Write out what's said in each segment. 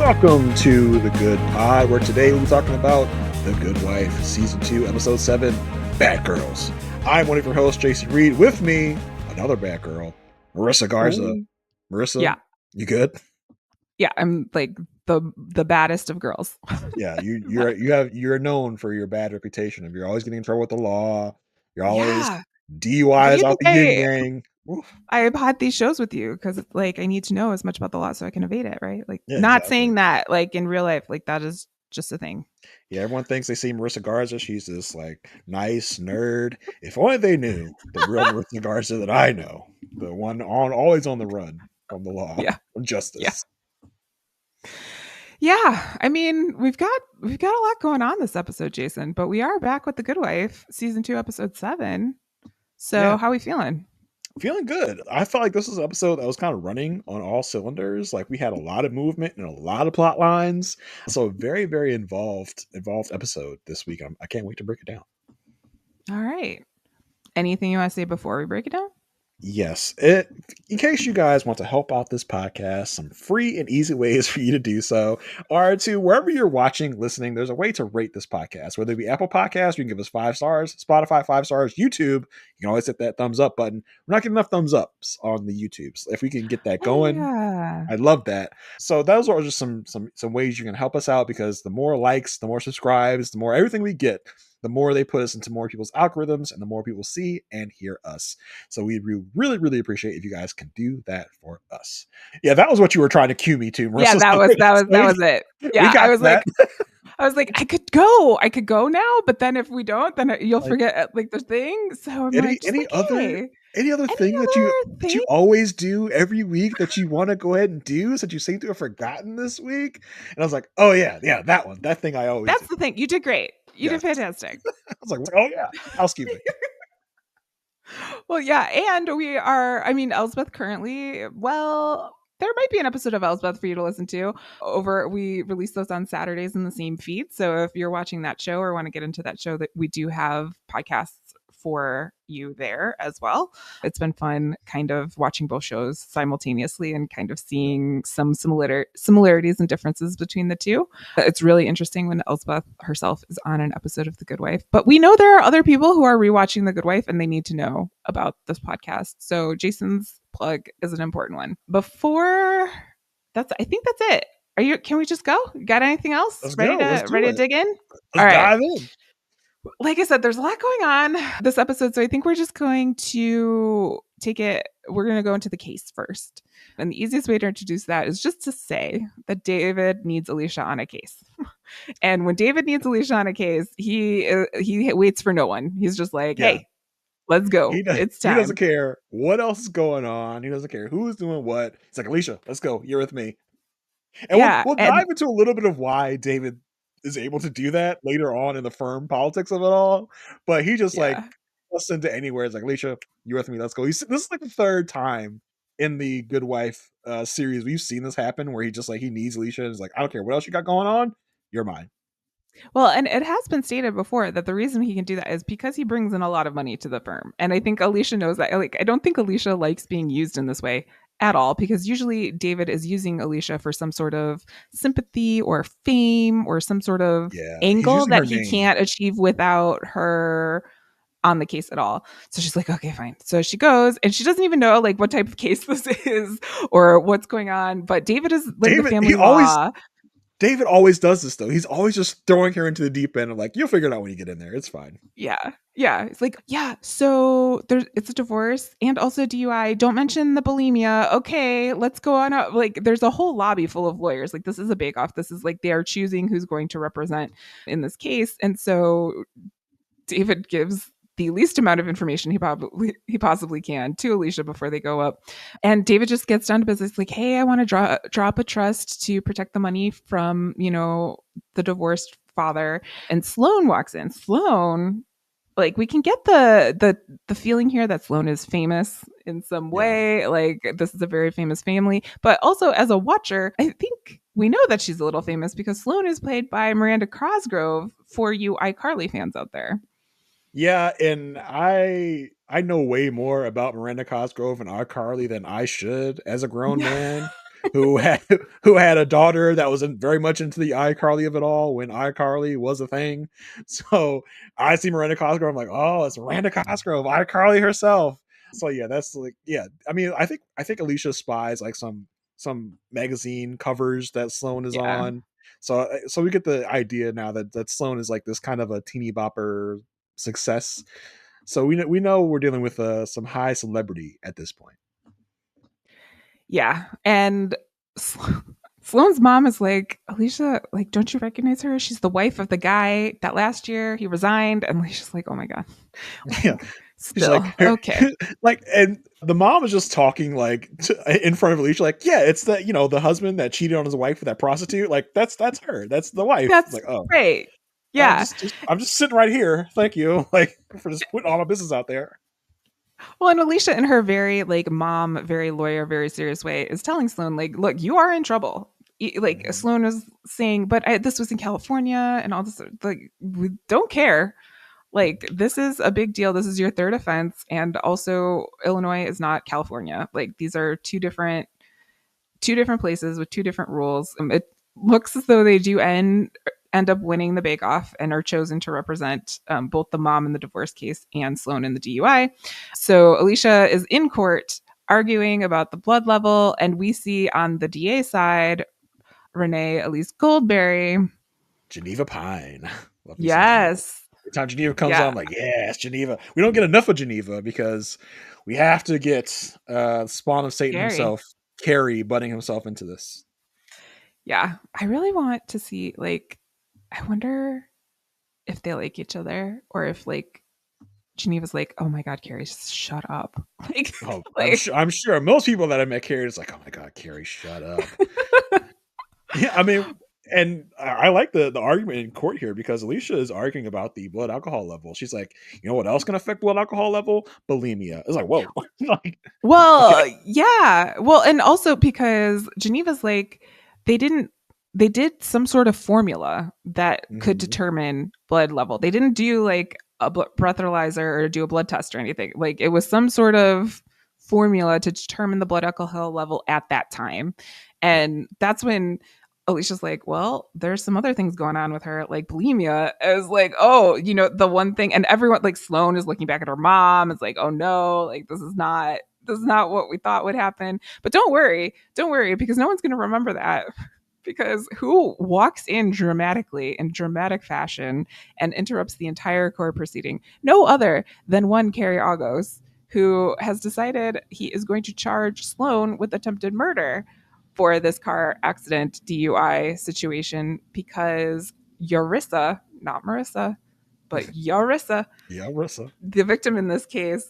Welcome to The Good Pod, where today we'll be talking about The Good Wife, Season 2, Episode 7, Bad Girls. I'm one of your hosts, Jason Reed. With me, another bad girl, Marissa Garza. Ooh. Marissa, Yeah. you good? Yeah, I'm like the baddest of girls. Yeah, you're known for your bad reputation. You're always getting in trouble with the law. You're always DUIs out the yin yang. I've had these shows with you because like I need to know as much about the law so I can evade it, right? Like not exactly. saying that like in real life, like that is just a thing. Yeah, everyone thinks they see Marissa Garza. She's this like nice nerd. If only they knew the real Marissa Garza that I know, the one always on the run from the law, from justice. Yeah, I mean we've got a lot going on this episode, Jason. But we are back with The Good Wife, Season 2, Episode 7. So how are we feeling? Feeling good. I felt like this was an episode that was kind of running on all cylinders. Like we had a lot of movement and a lot of plot lines. So very, very involved episode this week. I can't wait to break it down. All right. Anything you want to say before we break it down? Yes. In case you guys want to help out this podcast, some free and easy ways for you to do so are to wherever you're watching, listening, there's a way to rate this podcast. Whether it be Apple Podcasts, you can give us 5 stars, Spotify 5 stars, YouTube, you can always hit that thumbs up button. We're not getting enough thumbs ups on the YouTube. So if we can get that going, I'd love that. So those are just some ways you can help us out, because the more likes, the more subscribes, the more everything we get, the more they put us into more people's algorithms and the more people see and hear us. So we really, really appreciate if you guys can do that for us. Yeah, that was what you were trying to cue me to, Marissa. Yeah, that was it. Yeah, I was like, I could go now, but then if we don't, then you'll forget like the thing. So I'm any other thing that you always do every week that you want to go ahead and do, that you seem to have forgotten this week? And I was like, oh yeah, that thing I always. That's the thing. You did great. You did fantastic. I was like, oh yeah, housekeeping. Well, yeah, and we are. I mean, Elsbeth currently. Well, there might be an episode of Elsbeth for you to listen to. We release those on Saturdays in the same feed. So if you're watching that show or want to get into that show, that we do have podcasts for you there as well. It's been fun kind of watching both shows simultaneously and kind of seeing some similarities and differences between the two. It's really interesting when Elsbeth herself is on an episode of The Good Wife. But we know there are other people who are rewatching The Good Wife and they need to know about this podcast. So Jason's plug is an important one. I think that's it. Can we just go? Got anything else? Ready to dig in? All right. Dive in. Like I said, there's a lot going on this episode, so I think we're just going to we're going to go into the case first. And the easiest way to introduce that is just to say that David needs Alicia on a case. And when David needs Alicia on a case, he waits for no one. He's just like, hey, let's go. It's time. He doesn't care what else is going on. He doesn't care who's doing what. It's like, Alicia, let's go. You're with me. And we'll dive into a little bit of why David is able to do that later on in the firm politics of it all, but he just like listen to anywhere. It's like, Alicia, you're with me, let's go. This is like the third time in the Good Wife series we've seen this happen, where he just like he needs Alicia and is like, I don't care what else you got going on, you're mine. Well, and it has been stated before that the reason he can do that is because he brings in a lot of money to the firm, and I think Alicia knows that. Like, I don't think Alicia likes being used in this way at all, because usually David is using Alicia for some sort of sympathy or fame or some sort of angle that he can't achieve without her on the case at all. So she's like, okay, fine. So she goes, and she doesn't even know like what type of case this is or what's going on. But David is like the family law. David always does this though. He's always just throwing her into the deep end of like, you'll figure it out when you get in there. It's fine. Yeah. It's like, so it's a divorce and also DUI. Don't mention the bulimia. Okay, let's go on. Like, there's a whole lobby full of lawyers. Like, this is a bake-off. This is like they are choosing who's going to represent in this case. And so David gives the least amount of information he possibly can to Alicia before they go up. And David just gets down to business, like, hey, I want to draw up a trust to protect the money from, the divorced father. And Sloane walks in. Sloane, like, we can get the feeling here that Sloane is famous in some way. Like, this is a very famous family. But also, as a watcher, I think we know that she's a little famous because Sloane is played by Miranda Cosgrove, for you iCarly fans out there. Yeah, and I know way more about Miranda Cosgrove and iCarly than I should as a grown man. who had who had a daughter that was very much into the iCarly of it all when iCarly was a thing. So I see Miranda Cosgrove, I'm like, oh, it's Miranda Cosgrove, iCarly herself. So yeah, that's like, yeah. I mean, I think Alicia spies like some magazine covers that Sloane is Yeah. on. So we get the idea now that Sloane is like this kind of a teeny bopper success. So we know we're dealing with some high celebrity at this point. Yeah. And Sloane's mom is like, Alicia, like, don't you recognize her? She's the wife of the guy that last year he resigned. And Alicia's like, oh my God. Yeah, Like, she's still, like, okay. like, and the mom is just talking like in front of Alicia, like, yeah, it's the husband that cheated on his wife with that prostitute. Like, that's her. That's the wife. That's Like, oh, great. I'm Yeah. just sitting right here. Thank you, like, for just putting all my business out there. Well, and Alicia, in her very like mom, very lawyer, very serious way, is telling Sloane, like, look, you are in trouble. Like Mhm. Sloane was saying, but this was in California and all this. Like, we don't care. Like, this is a big deal. This is your third offense, and also Illinois is not California. Like, these are two different places with two different rules. It looks as though they do end up winning the bake off and are chosen to represent both the mom in the divorce case and Sloane in the DUI. So Alicia is in court arguing about the blood level, and we see on the DA side Renee Elise Goldberry. Geneva Pine. Love me some Geneva. Yes. Every time Geneva comes on, Yeah. I'm like, yeah, it's Geneva. We don't get enough of Geneva because we have to get spawn of Satan Scary. himself, Carrie, butting himself into this. Yeah. I really want to see, like, I wonder if they like each other or if, like, Geneva's like, oh my God, Carrie, shut up. Like, Oh, I'm like, sure. I'm sure most people that I met Carrie is like, oh my god, Carrie, shut up. Yeah, I mean, and I like the argument in court here because Alicia is arguing about the blood alcohol level. She's like, you know what else can affect blood alcohol level? Bulimia. It's like, whoa, like, okay. well, yeah. Well, and also because Geneva's like, they didn't, they did some sort of formula that could Mhm. determine blood level. They didn't do like a breathalyzer or do a blood test or anything. Like, it was some sort of formula to determine the blood alcohol level at that time. And that's when Alicia's like, well, there's some other things going on with her, like bulimia. I was like, oh, the one thing, and everyone, like Sloane is looking back at her mom. It's like, oh no, like this is not what we thought would happen. But don't worry, because no one's going to remember that. Because who walks in dramatically in dramatic fashion and interrupts the entire court proceeding? No other than one Carrie Agos, who has decided he is going to charge Sloane with attempted murder for this car accident DUI situation because Yarissa, not Marissa, but Yarissa, Yeah, Rissa. the victim in this case,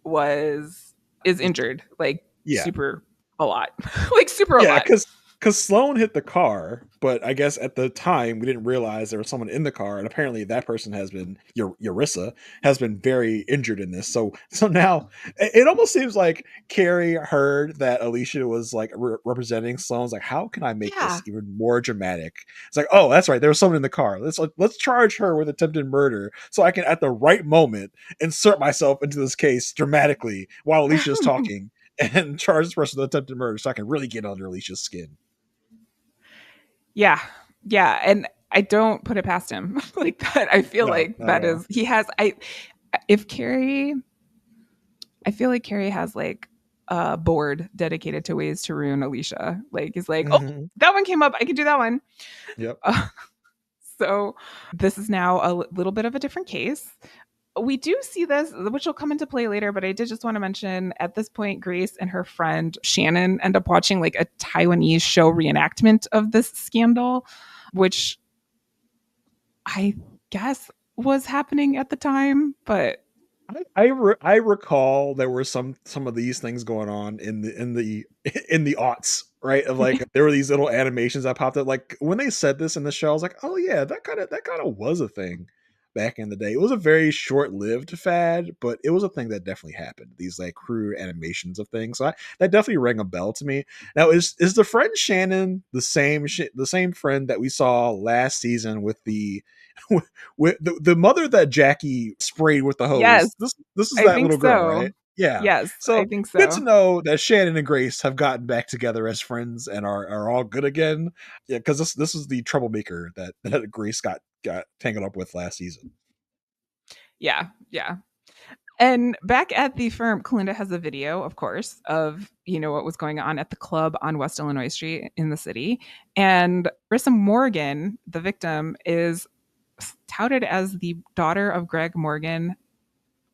was is injured, like Yeah, super a lot, like super a yeah, lot. because Sloane hit the car, but I guess at the time we didn't realize there was someone in the car, and apparently that person has been Yarissa has been very injured in this. So now it almost seems like Carrie heard that Alicia was like representing Sloane's like, how can I make this Yeah. even more dramatic? It's like, oh, that's right, there was someone in the car. Let's charge her with attempted murder so I can at the right moment insert myself into this case dramatically while Alicia is talking and charge this person with attempted murder so I can really get under Alicia's skin. Yeah. Yeah. And I don't put it past him like that. I feel No, like not at that all. is, he has, if Carrie, I feel like Carrie has like a board dedicated to ways to ruin Alicia. Like, he's like, oh, Mhm. that one came up. I can do that one. Yep. Uh, so this is now a little bit of a different case. We do see this, which will come into play later, but I did just want to mention at this point, Grace and her friend Shannon end up watching like a Taiwanese show reenactment of this scandal, which I guess was happening at the time, but I recall there were some of these things going on in the aughts, right? Of like there were these little animations that popped up. Like when they said this in the show, I was like, oh yeah, that kind of was a thing back in the day. It was a very short lived fad, but it was a thing that definitely happened. These like crude animations of things. So that definitely rang a bell to me. Now is the friend Shannon the same friend that we saw last season with the with the mother that Jackie sprayed with the hose? yes, This is I that think little girl, so. right? Yeah. Yes, I So think good to so. know that Shannon and Grace have gotten back together as friends and are all good again. Yeah, because this is the troublemaker that Grace got tangled up with last season. Yeah, yeah. And back at the firm, Kalinda has a video, of course, of what was going on at the club on West Illinois Street in the city. And Marissa Morgan, the victim, is touted as the daughter of Greg Morgan,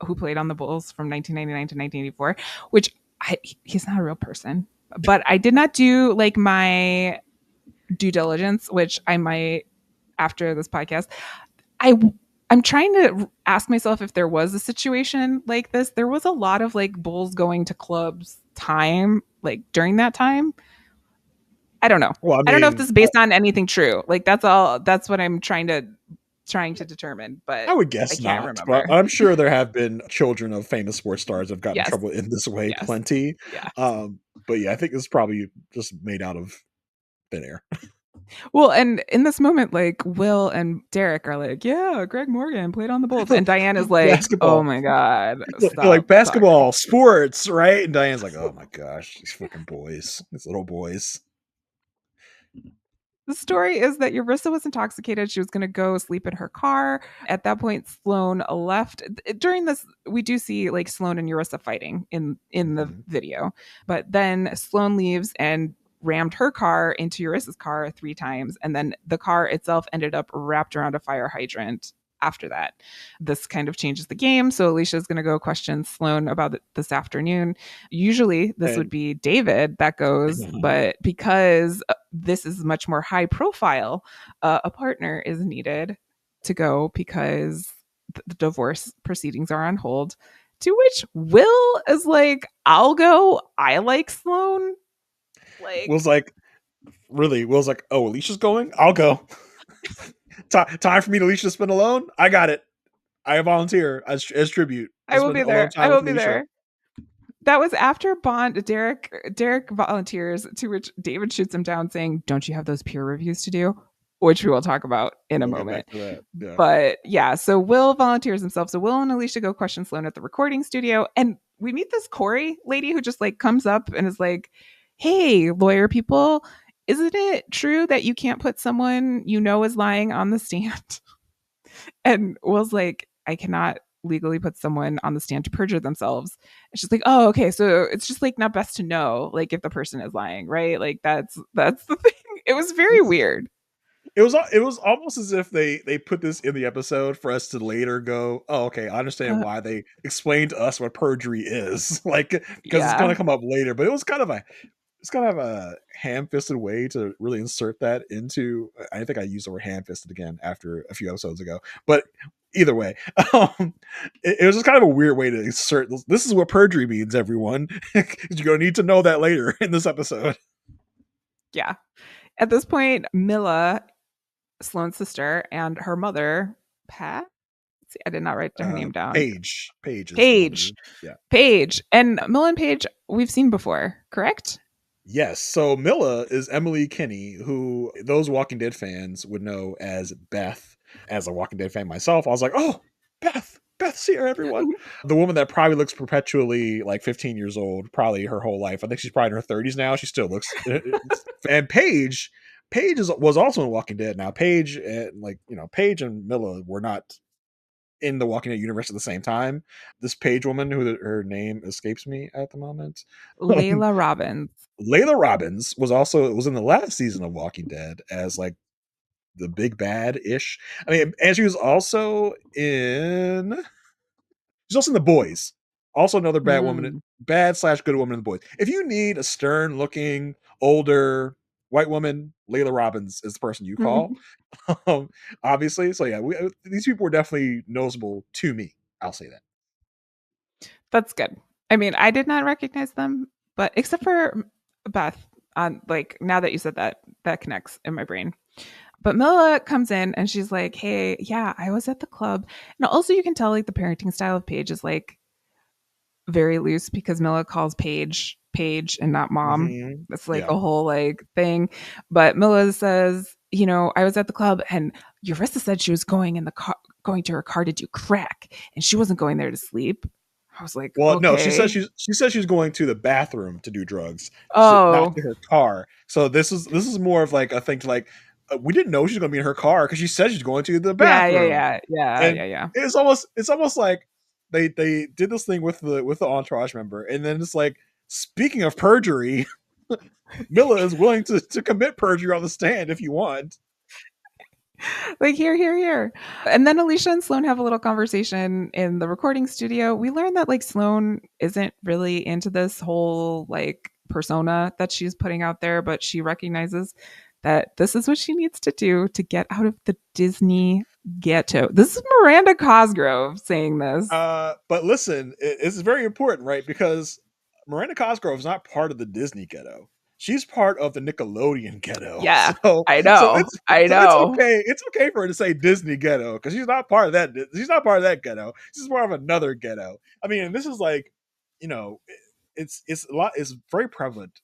who played on the Bulls from 1999 to 1984, which he's not a real person. But I did not do like my due diligence, which I might after this podcast. I I'm trying to ask myself if there was a situation like this. There was a lot of like bulls going to clubs time, like during that time. I don't know. Well, I I don't know if this mean, is based on anything true. Like that's all. That's what I'm trying to determine, I but would I guess can't not, but remember. I'm sure there have been children of famous sports stars that have gotten in Yes. trouble in this way Yes. plenty. Yes. But yeah, I think it's probably just made out of thin air. Well, and in this moment, like Will and Derek are like, "Yeah, Greg Morgan played on the Bulls," and Diane is like, "Oh Basketball. my god, They're like stop talking." basketball, sports, right? And Diane's like, oh my gosh, these fucking boys, these little boys. The story is that Urissa was intoxicated. She was going to go sleep in her car. At that point, Sloane left. During this, we do see like Sloane and Urissa fighting in the Mhm. video, but then Sloane leaves and rammed her car into Urissa's car 3 times, and then the car itself ended up wrapped around a fire hydrant. After that, this kind of changes the game. So Alicia is going to go question Sloane about it this afternoon. Usually, this would And be David that goes, but because this is much more high profile, a partner is needed to go because the divorce proceedings are on hold. To which Will is like, I'll go. I like Sloane. Like, Will's like, really? Will's like, oh, Alicia's going? I'll go. Time for me and Alicia to spend alone? I got it. I volunteer as tribute to I will spend be alone there. I time will with be Alicia. there. That was after Bond. Derek volunteers, to which David shoots him down, saying, "Don't you have those peer reviews to do?" Which we will talk about in a We'll get back moment. to that. Yeah. But yeah, so Will volunteers himself. So Will and Alicia go question Sloane at the recording studio, and we meet this Corey lady who just like comes up and is like, "Hey, lawyer people, isn't it true that you can't put someone you know is lying on the stand?" And Will's like, "I cannot legally put someone on the stand to perjure themselves." And she's like, "Oh, okay. So it's just like not best to know, like if the person is lying, right? Like that's the thing." It was very weird. It was almost as if they put this in the episode for us to later go, oh, okay, I understand Uh, why they explained to us what perjury is, like because it's going yeah. to come up later. But it's kind of a ham-fisted way to really insert that into. I think I used the word ham-fisted again after a few episodes ago, but either way, it was just kind of a weird way to insert. This is what perjury means, everyone. You're going to need to know that later in this episode. Yeah. At this point, Mila, Sloane's sister, and her mother, Pat. See, I did not write her name down. Paige is the Paige. mother. Yeah. Paige. And Mila and Paige, we've seen before, correct? Yes. So Mila is Emily Kinney, who those Walking Dead fans would know as Beth. As a Walking Dead fan myself, I was like, oh, Beth. Beth's here, everyone. The woman that probably looks perpetually like 15 years old, probably her whole life. I think she's probably in her 30s now. She still looks. And Paige was also in Walking Dead. Now, Paige, Paige and Mila were not in the Walking Dead universe at the same time. This Paige woman, who her name escapes me at the moment, Layla Robbins. Layla Robbins was in the last season of Walking Dead as like the big bad ish. I mean, and she's also in The Boys. Also another bad woman, Mm. bad/good woman in The Boys. If you need a stern looking older white woman, Layla Robbins is the person you call. Obviously, so yeah, these people were definitely noticeable to me. I'll say that. That's good. I mean, I did not recognize them, but except for Beth, on like now that you said that, that connects in my brain. But Mila comes in and she's like, "Hey, yeah, I was at the club." And also you can tell like the parenting style of Paige is like very loose because Mila calls Paige Paige and not mom. Mm-hmm. That's like Yeah. a whole like thing. But Mila says, "I was at the club and Urissa said she was going in the car, going to her car to do crack, and she wasn't going there to sleep." I was like, Well, no, okay. she says she's going to the bathroom to do drugs, not Oh, to her car. So this is more of like a thing to like we didn't know she was going to be in her car because she said she's going to the yeah, yeah, bathroom, yeah, yeah, and yeah, yeah. it's almost like they did this thing with the entourage member, and then it's like speaking of perjury, Mila is willing to commit perjury on the stand if you want. Like here, here, here. And then Alicia and Sloane have a little conversation in the recording studio. We learn that like Sloane isn't really into this whole like persona that she's putting out there, but she recognizes that this is what she needs to do to get out of the Disney ghetto. This is Miranda Cosgrove saying this. But listen, it's very important, right? Because Miranda Cosgrove is not part of the Disney ghetto. She's part of the Nickelodeon ghetto. Yeah, So I so know. it's I so it's know. okay. It's okay for her to say Disney ghetto because she's not part of that. She's not part of that ghetto. She's part of another ghetto. I mean, and this is like, you know, it's a lot. It's very prevalent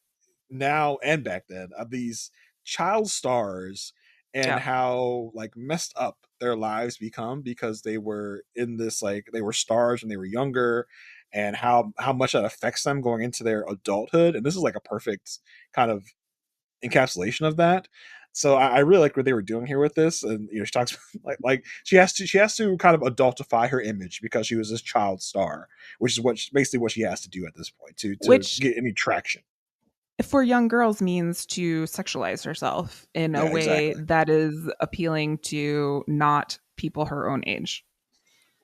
now and back then of these child stars and Yeah. how like messed up their lives become because they were in this like they were stars when they were younger and how much that affects them going into their adulthood, and this is like a perfect kind of encapsulation of that. So I really like what they were doing here with this, and you know she talks like she has to kind of adultify her image because she was this child star, which is basically what she has to do at this point to Which get any traction. for young girls means to sexualize herself in a Yeah, way exactly. that is appealing to not people her own age.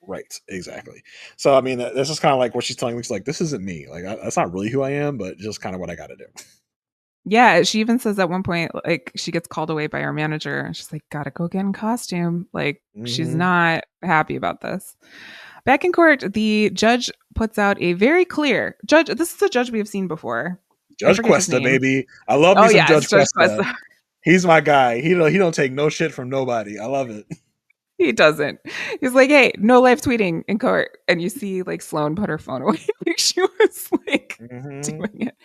Right, exactly. So I mean, this is kind of like what she's telling me. She's like, "This isn't me. Like, that's not really who I am, but just kind of what I got to do." Yeah, she even says at one point, like, she gets called away by her manager and she's like, gotta go get in costume. Like, she's Hmm. not happy about this. Back in court, the judge puts out a very clear judge. This is a judge we have seen before. I Judge forget his Cuesta, name. baby. I love Oh, me some yeah, Judge it's Judge Cuesta. Quest. He's my guy. He don't take no shit from nobody. I love it. He doesn't. He's like, hey, no live tweeting in court. And you see like Sloane put her phone away. Like she was like Hmm. doing it.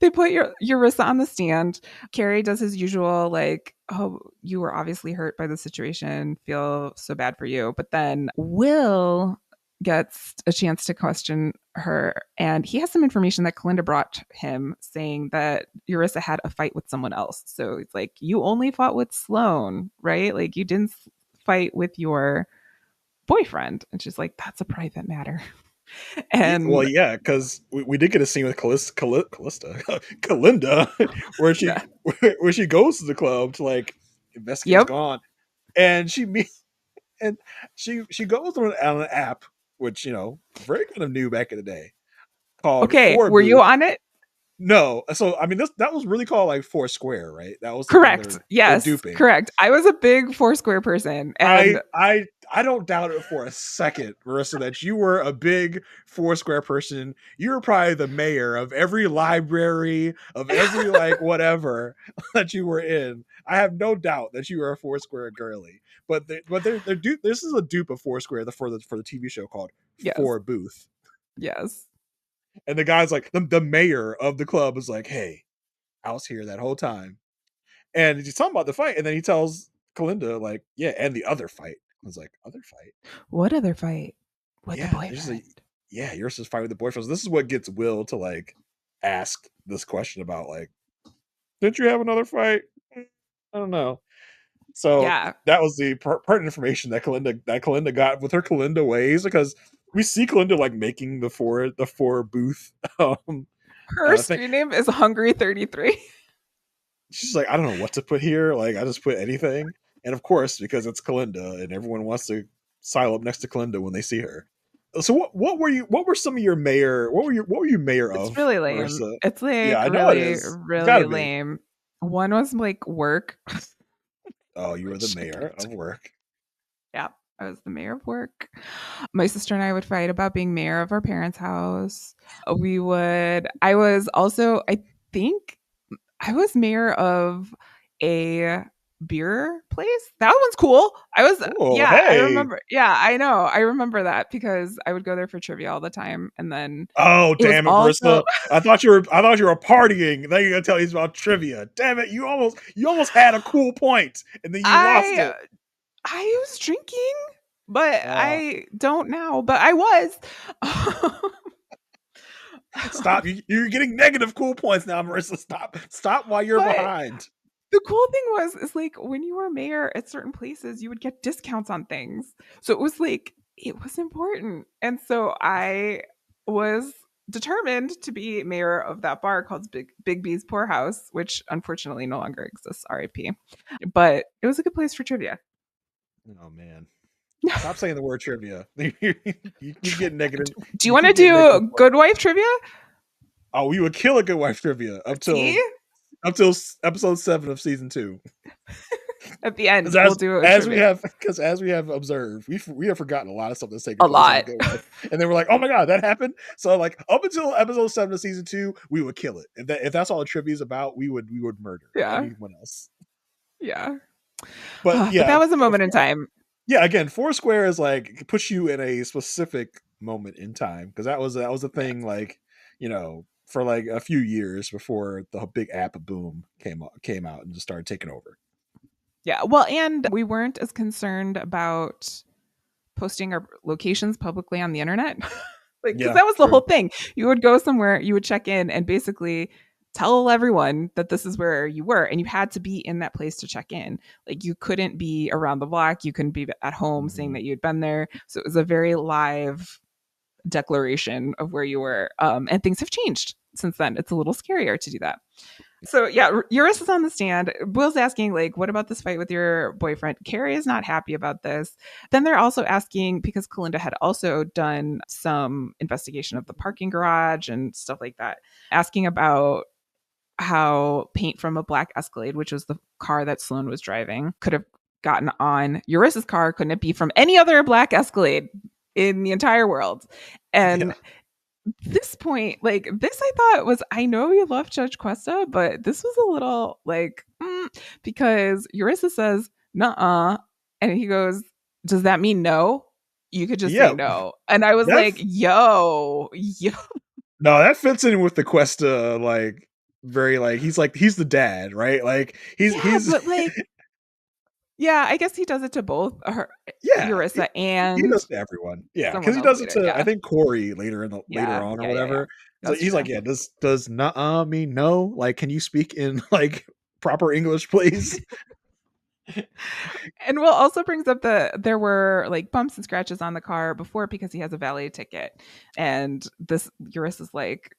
They put your Urissa on the stand. Carrie does his usual, like, oh, you were obviously hurt by the situation. Feel so bad for you. But then Will gets a chance to question her. And he has some information that Kalinda brought him saying that Urissa had a fight with someone else. So it's like, you only fought with Sloane, right? Like you didn't fight with your boyfriend. And she's like, that's a private matter. Yeah, well, And yeah, because we did get a scene with Callista, Kalinda, where yeah. where she goes to the club to like investigate what's Yep. going on, and and she goes on an app which very kind of new back in the day called Okay. Four Were you Booth. on it? No, so I mean that was really called like Foursquare, right? That was the thing Correct. they're Yes, duping. correct. I was a big Foursquare person. I And I I don't doubt it for a second, Marissa, that you were a big Foursquare person. You were probably the mayor of every library, of every like whatever that you were in. I have no doubt that you were a Foursquare girly. But this is a dupe of Foursquare for the TV show called yes, Four Booth. yes. And the guy's like the mayor of the club is like, hey, I was here that whole time. And he's talking about the fight, and then he tells Kalinda, like, yeah, and the other fight. I was like, other fight? What other fight with the Yeah, there's boyfriend? a yeah, yours is fight with the boyfriend. So this is what gets Will to like ask this question about like, didn't you have another fight? I don't know. So Yeah. that was the pertinent information that Kalinda got with her Kalinda ways, because we see Kalinda like making the four booth Her thing. screen name is Hungry 33. She's like, I don't know what to put here. Like, I just put anything. And of course, because it's Kalinda and everyone wants to sile up next to Kalinda when they see her. So what were some of your mayor what were you mayor It's of, really lame. Marissa? It's Yeah, like I know it really, is. It's really gotta be. lame. One was like work, Oh, you were the which I mayor don't. of work. Yeah, I was the mayor of work. My sister and I would fight about being mayor of our parents' house. We would, I was also, I think I was mayor of a beer place. That one's cool. Oh, Yeah, I hey. remember. Yeah, I know. I remember that because I would go there for trivia all the time. And then Oh, it was damn it, also, Marissa. I thought you were partying. Now you're gonna tell me about trivia. Damn it, you almost had a cool point and then you lost I, it. I was drinking, but Uh I don't now, but I was. Stop. You're getting negative cool points now, Marissa. Stop while you're But behind. the cool thing was is like when you were mayor at certain places, you would get discounts on things. So it was like it was important. And so I was determined to be mayor of that bar called Big B's Poorhouse, which unfortunately no longer exists, RIP. But it was a good place for trivia. Oh man. Stop saying the word trivia. You keep getting negative. Do you You want to keep getting negative do points. Good Wife trivia? Oh, we would kill a Good Wife trivia up till See? episode 7 of season 2. At the end, As, we'll do a as we trivia. have observed, we have forgotten a lot of stuff that's taken A place in the lot. Good Wife, and then we're like, oh my god, that happened. So like up until episode 7 of season 2, we would kill it. If that's all the trivia is about, we would murder Yeah. anyone else. Yeah. But But yeah, that was a moment in time. yeah. Again, Foursquare is like puts you in a specific moment in time because that was a thing like for like a few years before the big app boom came out and just started taking over. Yeah. Well, and we weren't as concerned about posting our locations publicly on the internet. Like, because Yeah, that was the true. whole thing. You would go somewhere, you would check in and basically tell everyone that this is where you were. And you had to be in that place to check in. Like, you couldn't be around the block. You couldn't be at home saying that you'd been there. So it was a very live declaration of where you were. And things have changed since then. It's a little scarier to do that. So yeah, Eurus is on the stand. Will's asking, like, what about this fight with your boyfriend? Carrie is not happy about this. Then they're also asking, because Kalinda had also done some investigation of the parking garage and stuff like that, asking about how paint from a black Escalade, which was the car that Sloane was driving, could have gotten on Eurus's car. Couldn't it be from any other black Escalade in the entire world? And this point, like this, I thought was, I know you love Judge Cuesta, but this was a little like, because Eurissa says, nuh-uh. And he goes, does that mean no? You could just say Yeah, no. And I was like, yo. no, that fits in with the Cuesta like very he's the dad, right? Like Yeah, he's but like, yeah, I guess he does it to both her, yeah, Eurissa he and does to everyone. Yeah, because someone he else does it later. to I Yeah. think Corey later Yeah. on or Yeah. Yeah. Yeah. whatever. That's He's true. like, yeah, does not mean no? Like, can you speak in like proper English, please? And Will also brings up there were like bumps and scratches on the car before because he has a valet ticket. And this Eurus is like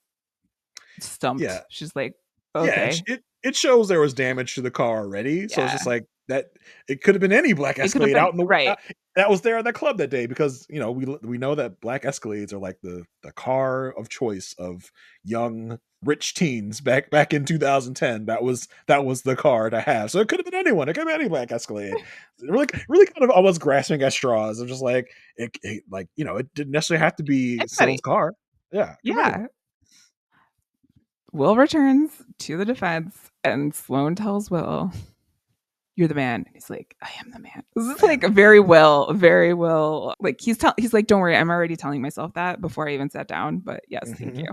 Yeah, stumped. She's like, yeah. okay. It shows there was damage to the car already, so it's Yeah. just like that. It could have been any black It could have Escalade been out in the right. that was there at that club that day because we know that black Escalades are like the car of choice of young rich teens back in 2010. That was the car to have. So it could have been anyone. It could have been any black Escalade. Really kind of almost grasping at straws. I'm just like it didn't necessarily have to be Anybody. Sloane's car. Yeah, it could be anyone. Yeah. Will returns to the defense and Sloane tells Will, you're the man. And he's like, I am the man. This is like very well. Like he's like, don't worry, I'm already telling myself that before I even sat down. But yes, thank you.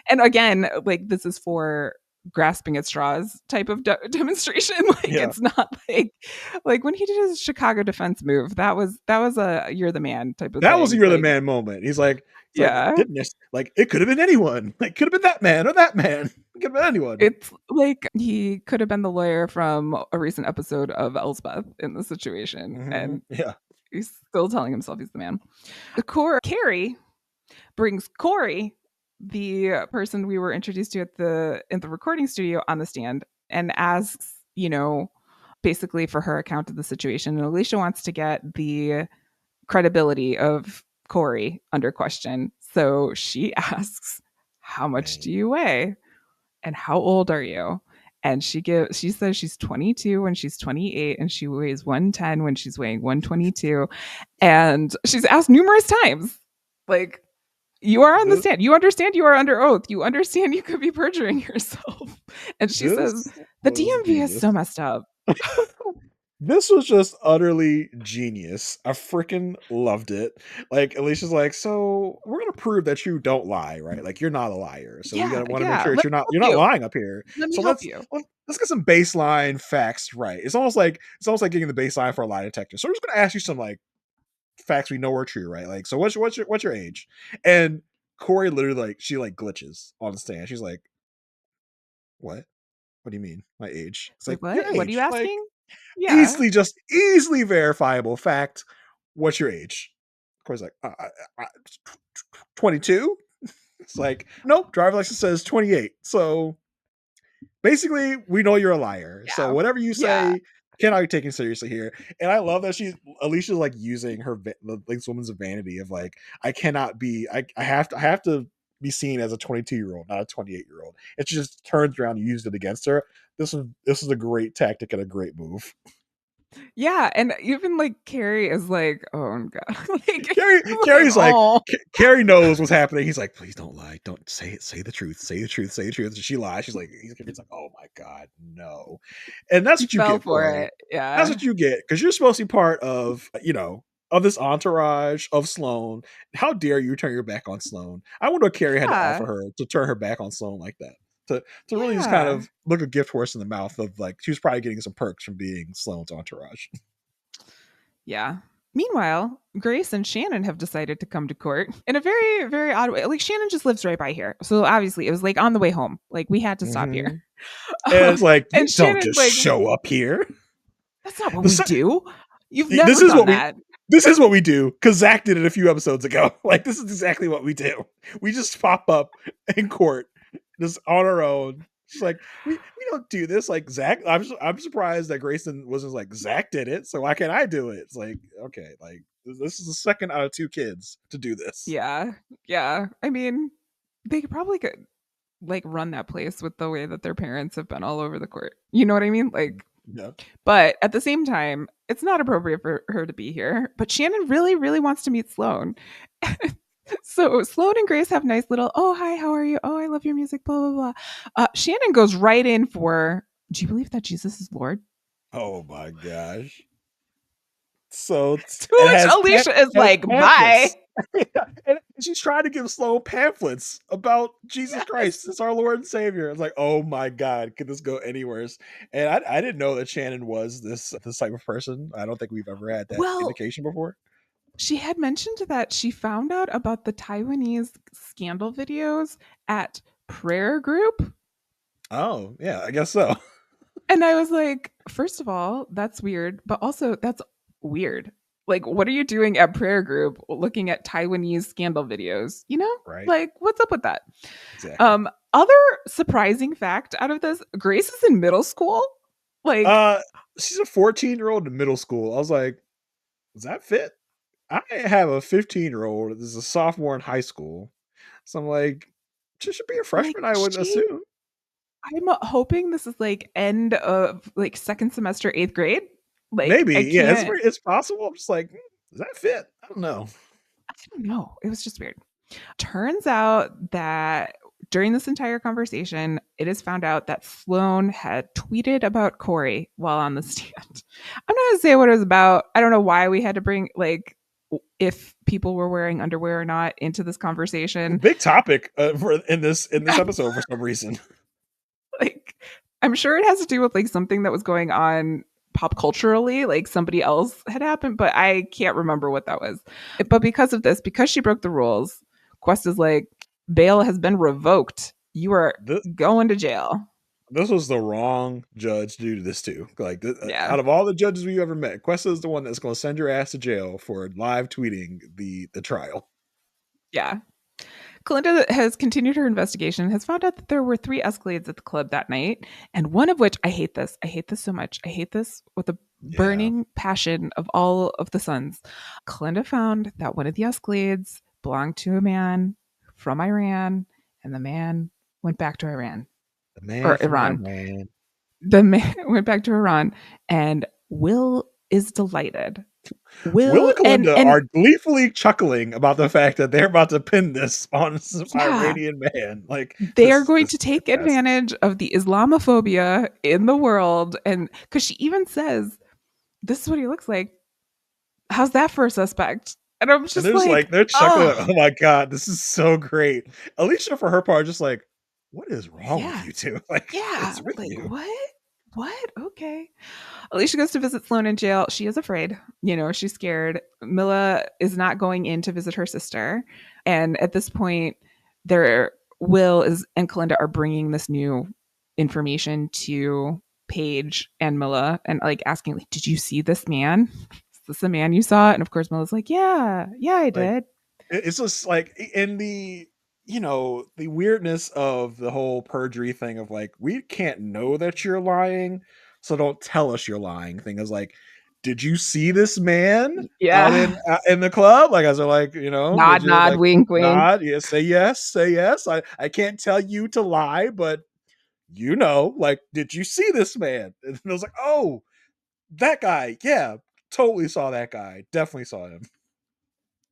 And again, like this is for grasping at straws type of demonstration. Like Yeah. it's not like when he did his Chicago defense move. That was a you're the man type of That thing. was a you're the like, man moment. He's like, yeah. didn't this, like it could have been anyone. Like could have been that man or that man. It could have been anyone. It's like he could have been the lawyer from a recent episode of Elsbeth in the situation. And Yeah. he's still telling himself he's the man. Carrie brings Corey, the person we were introduced to in the recording studio, on the stand and asks, basically for her account of the situation. And Alicia wants to get the credibility of Corey under question. So she asks, how much do you weigh? And how old are you? And she says she's 22 when she's 28 and she weighs 110 when she's weighing 122. And she's asked numerous times, like, you are on the stand. You understand you are under oath. You understand you could be perjuring yourself. And she says, the DMV is so messed up. This was just utterly genius. I freaking loved it. Like Alicia's like, so we're gonna prove that you don't lie, right? Like you're not a liar. So we want to make sure that you're not lying up here. Let me So help you. let's get some baseline facts right. It's almost like getting the baseline for a lie detector. So we're just gonna ask you some like facts we know are true, right? Like, so what's your age? And Corey literally like she like glitches on the stand. She's like, "What? What do you mean my age?" It's like Like, your what are you age, like asking? Yeah. easily verifiable fact. What's your age? Corey's like, 22. It's like, nope. Driver license says 28. So basically, we know you're a liar. So Yeah. whatever you Yeah. say cannot be taken seriously here. And I love that Alicia's like using her like this woman's vanity of like, I cannot be, I have to be seen as a 22-year-old, not a 28-year-old. It just turns around and used it against her. This is a great tactic and a great move. Yeah. And even like Carrie is like, oh God. like, Carrie's like, oh. Carrie knows what's happening. He's like, please don't lie. Don't say it. Say the truth. Say the truth. Say the truth. And she lies. She's like, he's like, oh my God, no. And that's She what you fell get, for Corey. it. That's Yeah. what you get. Because you're supposed to be part of, of this entourage of Sloane. How dare you turn your back on Sloane? I wonder what Carrie had to Yeah. offer her to turn her back on Sloane like that. To really just kind Yeah. of look a gift horse in the mouth of like, she was probably getting some perks from being Sloane's entourage. Yeah. Meanwhile, Grace and Shannon have decided to come to court in a very, very odd way. Like Shannon just lives right by here. So obviously it was like on the way home. Like we had to stop here. And it's like, you And don't Shannon's just like, show up here. that's not what The we se- do. You've this never is done what we that. this is what we do because Zach did it a few episodes ago. Like this is exactly what we do. We just pop up in court just on our own. It's like we don't do this like Zach. I'm surprised that Grayson wasn't like Zach did it, so why can't I do it? It's like okay, like this is the second out of two kids to do this. Yeah. Yeah. I mean, they probably could like run that place with the way that their parents have been all over the court. You know what I mean? Like, Yeah. but at the same time, it's not appropriate for her to be here. But Shannon really, really wants to meet Sloane. So Sloane and Grace have nice little, oh, hi, how are you? Oh, I love your music, blah, blah, blah. Shannon goes right in for, do you believe that Jesus is Lord? Oh my gosh. So To it which Alicia is like, bye. pamphlets. And she's trying to give Sloane pamphlets about Jesus Yes. Christ as our Lord and Savior. It's like, oh my God, could this go any worse? And I didn't know that Shannon was this type of person. I don't think we've ever had that Well, indication before. she had mentioned that she found out about the Taiwanese scandal videos at prayer group. Oh, yeah, I guess so. And I was like, first of all, that's weird, but also that's weird. Like, what are you doing at prayer group looking at Taiwanese scandal videos? You know? Right. Like, what's up with that? Exactly. Other surprising fact out of this, Grace is in middle school. Like, She's a 14-year-old in middle school. I was like, does that fit? I have a 15-year-old. This is a sophomore in high school. So I'm like, she should be a like freshman, I would she assume. I'm hoping this is like end of like second semester, 8th grade. Like, Maybe, I yeah, can't, it's possible. I'm just like, does that fit? I don't know. I don't know. It was just weird. Turns out that during this entire conversation, it is found out that Sloane had tweeted about Corey while on the stand. I'm not gonna say what it was about. I don't know why we had to bring like if people were wearing underwear or not into this conversation. Big topic in this episode for some reason. Like, I'm sure it has to do with like something that was going on pop culturally, like somebody else had happened, but I can't remember what that was. But because of this, because she broke the rules, Quest is like, bail has been revoked. You are This, going to jail. this was the wrong judge to do this to. Like, Yeah. out of all the judges we ever met, Questa is the one that's going to send your ass to jail for live tweeting the trial. Yeah. Kalinda has continued her investigation and has found out that there were 3 escalades at the club that night, and one of which, I hate this. I hate this so much. I hate this with a burning passion of all of the suns. Kalinda found that one of the escalades belonged to a man from Iran, and the man went back to Iran. The man Or from Iran. Iran. The man went back to Iran, and Will is delighted. Will and Kalinda and are gleefully chuckling about the fact that they're about to pin this on some yeah, Iranian man. Like they are going this to is take fantastic. advantage of the Islamophobia in the world. And because she even says, this is what he looks like. How's that for a suspect? And I'm And just they're just like, like they're chuckling, like, oh, oh my God, this is so great. Alicia, for her part, just like, what is wrong with yeah, you two? Like, yeah. what's with Like, you? what? What? Okay. Alicia goes to visit Sloane in jail. She is afraid. You know, she's scared. Mila is not going in to visit her sister. And at this point, their Will is and Kalinda are bringing this new information to Paige and Mila and like asking, like, did you see this man? Is this the man you saw? And of course, Mila's like, yeah, I Like did. it's just like in the the weirdness of the whole perjury thing of like we can't know that you're lying, so don't tell us you're lying. Thing is like, did you see this man Yeah. in the club? Like, as they're like, did Nod, you nod, like wink, wink. nod? Yeah, say yes, say yes. I can't tell you to lie, but like, did you see this man? And I was like, oh, that guy, yeah, totally saw that guy, definitely saw him.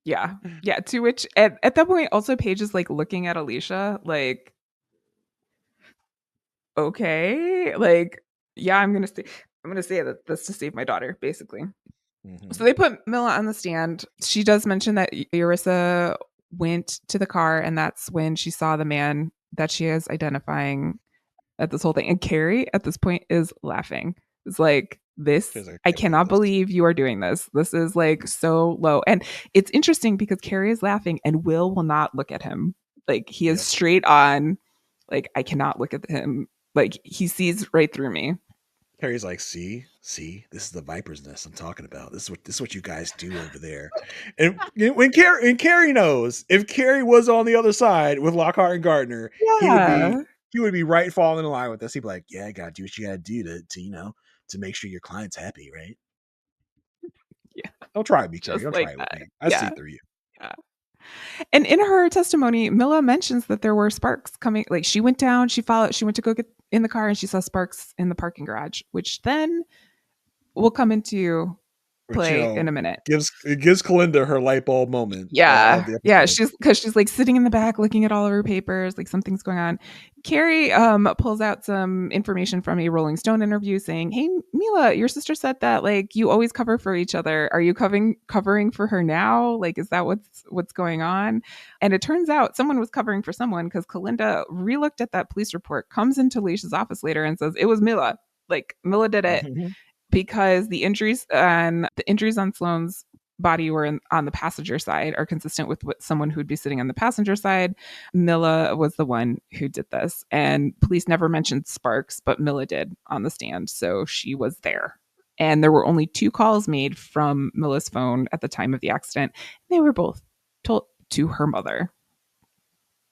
Yeah. Yeah. To which at that point, also Paige is like looking at Alicia, like, okay, like, yeah, I'm gonna say that this to save my daughter, basically. Mm-hmm. So they put Mila on the stand. She does mention that Marissa went to the car, and that's when she saw the man that she is identifying at this whole thing. And Carrie at this point is laughing. It's like, this, Because I I can't believe cannot this. believe you are doing this. This is like so low. And it's interesting because Carrie is laughing and will not look at him. Like he is Yep. straight on, like, I cannot look at him. Like he sees right through me. Harry's like, see, this is the viper's nest I'm talking about. This is what you guys do over there. And Carrie knows, if Carrie was on the other side with Lockhart and Gardner, he would be Yeah. he would be right falling in line with us. He'd be like, yeah, I gotta do what you gotta do to to make sure your client's happy, right? Yeah. Don't try me, Carrie. Just Don't like try it with that. me. I see Yeah. through you. Yeah. And in her testimony, Mila mentions that there were sparks coming. Like she went down, she went to go get in the car and she saw sparks in the parking garage, which then will come into Which play in a minute. gives Kalinda her light bulb moment of Yeah. the Yeah. episode. She's like sitting in the back looking at all of her papers, like something's going on. Carrie pulls out some information from a Rolling Stone interview saying, hey, Mila, your sister said that like you always cover for each other. Are you covering for her now? Like, is that what's going on? And it turns out someone was covering for someone because Kalinda relooked at that police report, comes into Alicia's office later and says, it was Mila. Like Mila did it because the injuries on Sloane's body were on the passenger side are consistent with what someone who'd be sitting on the passenger side. Mila was the one who did this, and police never mentioned sparks, but Mila did on the stand, so she was there. And there were only 2 calls made from Mila's phone at the time of the accident. They were both told to her mother.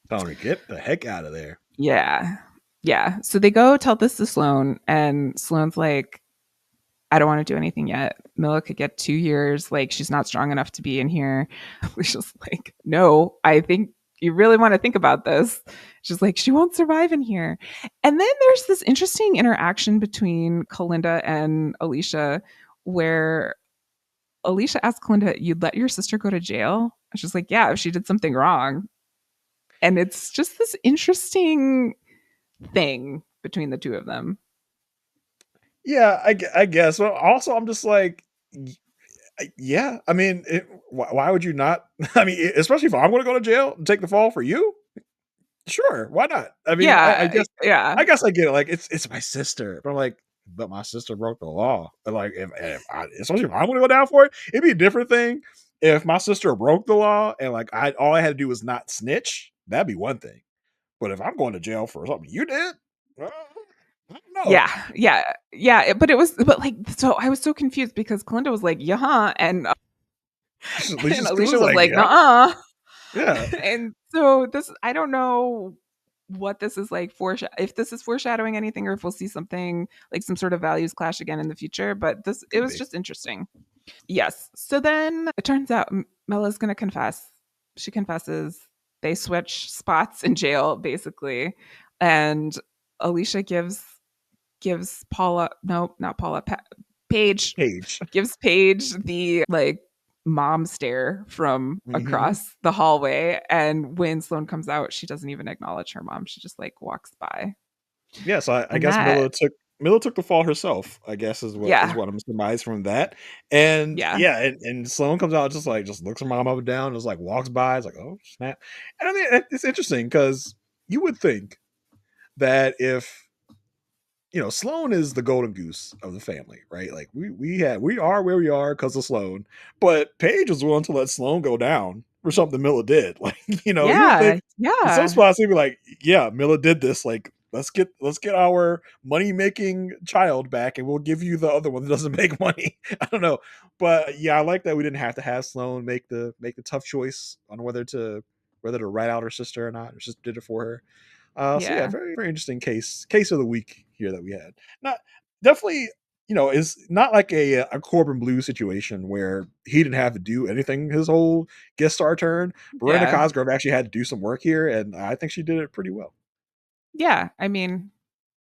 Telling her, get the heck out of there. Yeah. Yeah. So they go tell this to Sloane, and Sloane's like, I don't want to do anything yet. Mila could get 2 years. Like, she's not strong enough to be in here. Alicia's like, no, I think you really want to think about this. She's like, she won't survive in here. And then there's this interesting interaction between Kalinda and Alicia where Alicia asks Kalinda, you'd let your sister go to jail? And she's like, yeah, if she did something wrong. And it's just this interesting thing between the two of them. Yeah, I guess. Well, also, I'm just like, yeah. I mean, why would you not? I mean, especially if I'm going to go to jail and take the fall for you. Sure, why not? I mean, I Yeah. guess, Yeah. I get it. Like, it's my sister, but I'm like, but my sister broke the law. And like, especially if I'm going to go down for it, it'd be a different thing. If my sister broke the law and like all I had to do was not snitch, that'd be one thing. But if I'm going to jail for something you did, I don't know. Yeah, but like, so I was so confused because Kalinda was like, "Yeah," and and Alicia's Alicia Cool's was like, like, yeah, "Nuh." yeah, And so this, I don't know what this is like if this is foreshadowing anything, or if we'll see something like some sort of values clash again in the future. But it could was be. just interesting. Yes. So then it turns out Mella's going to confess. She confesses. They switch spots in jail, basically, and Alicia gives Paula, no, not Paula, Paige, Cage. gives Paige the like mom stare from Mm-hmm. across the hallway. And when Sloane comes out, she doesn't even acknowledge her mom. She just like walks by. Yeah, so I And guess that, Mila took the fall herself. I guess is yeah, what I'm surmised from that. And yeah, yeah, and Sloane comes out just looks her mom up and down, just like walks by, it's like, oh snap. And I mean, it's interesting because you would think that if Sloane is the golden goose of the family, right? Like we are where we are because of Sloane, but Paige was willing to let Sloane go down for something Mila did. Like, you would think Yeah, in some yeah, spots he'd be like, yeah, Mila did this. Like, let's get our money making child back, and we'll give you the other one that doesn't make money. I don't know, but yeah, I like that we didn't have to have Sloane make the tough choice on whether to write out her sister or not. Her sister did it for her. So yeah, yeah, very very interesting case of the week here that we had. Not definitely, is not like a Corbin Blue situation where he didn't have to do anything his whole guest star turn. Miranda yeah, Cosgrove actually had to do some work here, and I think she did it pretty well. yeah. I mean,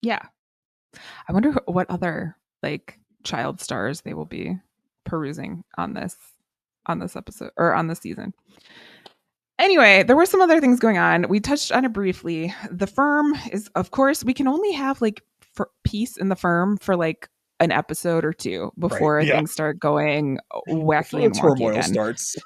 yeah. I wonder what other like child stars they will be perusing on this episode or on this season. Anyway, there were some other things going on. We touched on it briefly. The firm is, of course, we can only have like peace in the firm for like an episode or two Right? before Yeah. things start going Before wacky the and wonky turmoil again. starts.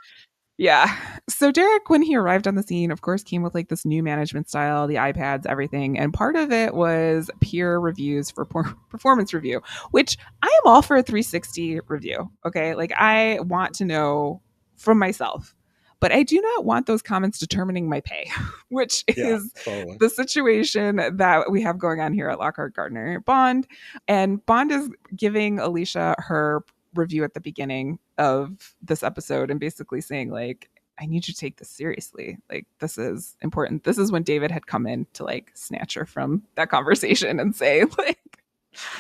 Yeah. So Derek, when he arrived on the scene, of course, came with like this new management style, the iPads, everything. And part of it was peer reviews for performance review, which I am all for a 360 review. Okay. Like I want to know from myself, but I do not want those comments determining my pay, which Yeah, is totally. the situation that we have going on here at Lockhart Gardner Bond. And Bond is giving Alicia her review at the beginning of this episode and basically saying like, I need you to take this seriously. Like, this is important. This is when David had come in to like snatch her from that conversation and say like,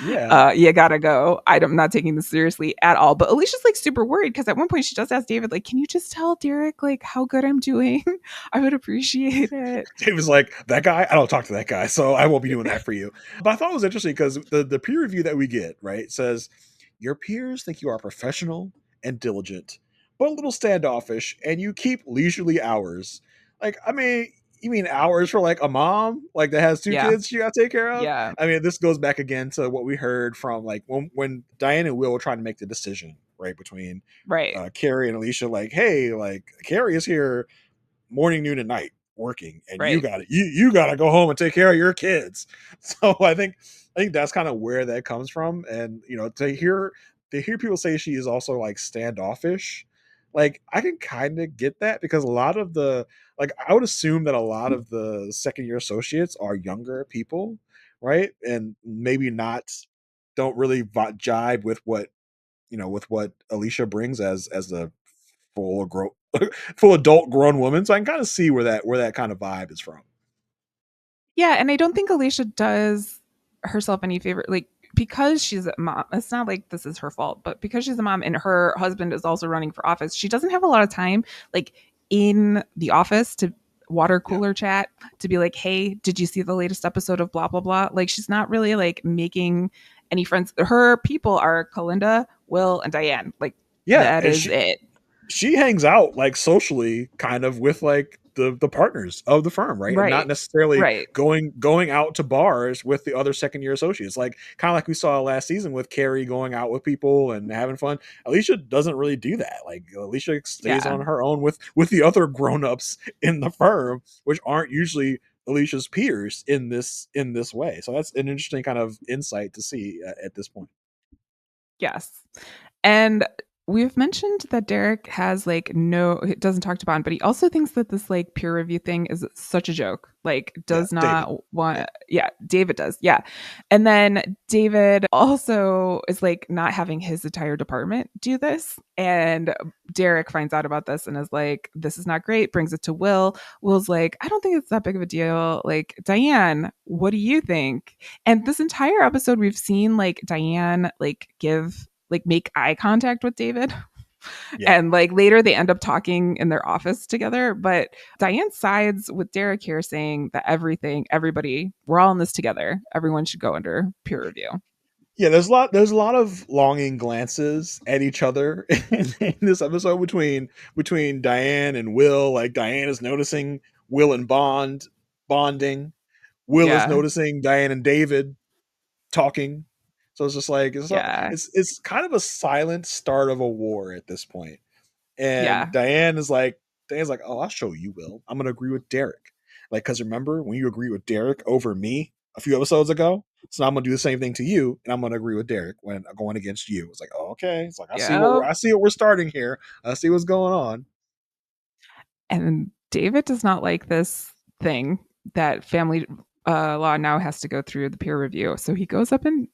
Yeah. you gotta go. I'm not taking this seriously at all. But Alicia's like super worried because at one point she does ask David, like, can you just tell Derek like how good I'm doing? I would appreciate it. He was like, that guy, I don't talk to that guy, so I won't be doing that for you. But I thought it was interesting because the peer review that we get, right, says your peers think you are professional and diligent, but a little standoffish, and you keep leisurely hours. Like, I mean, you mean hours for like a mom like that has two Yeah. kids she got to take care of? Yeah. I mean, this goes back again to what we heard from like when Diane and Will were trying to make the decision, right, between Right. Carrie and Alicia. Like, hey, like Carrie is here morning, noon, and night working, and you Right. got to you got to go home and take care of your kids. So I think that's kind of where that comes from, and to hear people say she is also like standoffish, like I can kind of get that because a lot of the like I would assume that a lot of the second year associates are younger people, right, and maybe not don't really jibe with what Alicia brings as a full grown full adult grown woman. So I can kind of see where that kind of vibe is from. Yeah, and I don't think Alicia does herself any favor. Like because she's a mom, it's not like this is her fault, but because she's a mom and her husband is also running for office, she doesn't have a lot of time like in the office to water Yeah. cooler chat to be like, "Hey, did you see the latest episode of blah blah blah?" Like she's not really like making any friends. Her people are Kalinda, Will, and Diane. Like Yeah, that and is she it. she hangs out like socially kind of with like the partners of the firm, right? And not Right. necessarily Right. going out to bars with the other second year associates. Like kind of like we saw last season with Carrie going out with people and having fun. Alicia doesn't really do that. Like Alicia stays Yeah. on her own with the other grown-ups in the firm, which aren't usually Alicia's peers in this way. So that's an interesting kind of insight to see at this point. Yes. And we've mentioned that Derek has like no, it doesn't talk to Bond, but he also thinks that this like peer review thing is such a joke. Like, Yeah, does David. not Yeah. want, yeah, David does. Yeah. And then David also is like not having his entire department do this. And Derek finds out about this and is like, this is not great, brings it to Will. Will's like, I don't think it's that big of a deal. Like, Diane, what do you think? And this entire episode, we've seen like Diane like give like make eye contact with David. Yeah. And like later they end up talking in their office together. But Diane sides with Derek here saying that everybody, we're all in this together. Everyone should go under peer review. Yeah, there's a lot of longing glances at each other in this episode between Diane and Will. Like Diane is noticing Will and bonding. Will is Yeah. noticing Diane and David talking. So it's just like Yeah. it's kind of a silent start of a war at this point. And Yeah. Diane's like, oh, I'll show you, Will. I'm gonna agree with Derek. Like, cause remember when you agree with Derek over me a few episodes ago? So now I'm gonna do the same thing to you, and I'm gonna agree with Derek when I'm going against you. It's like, oh, okay. It's like I see what Yeah. we're starting here. I see what's going on. And David does not like this thing that family law now has to go through the peer review. So he goes up and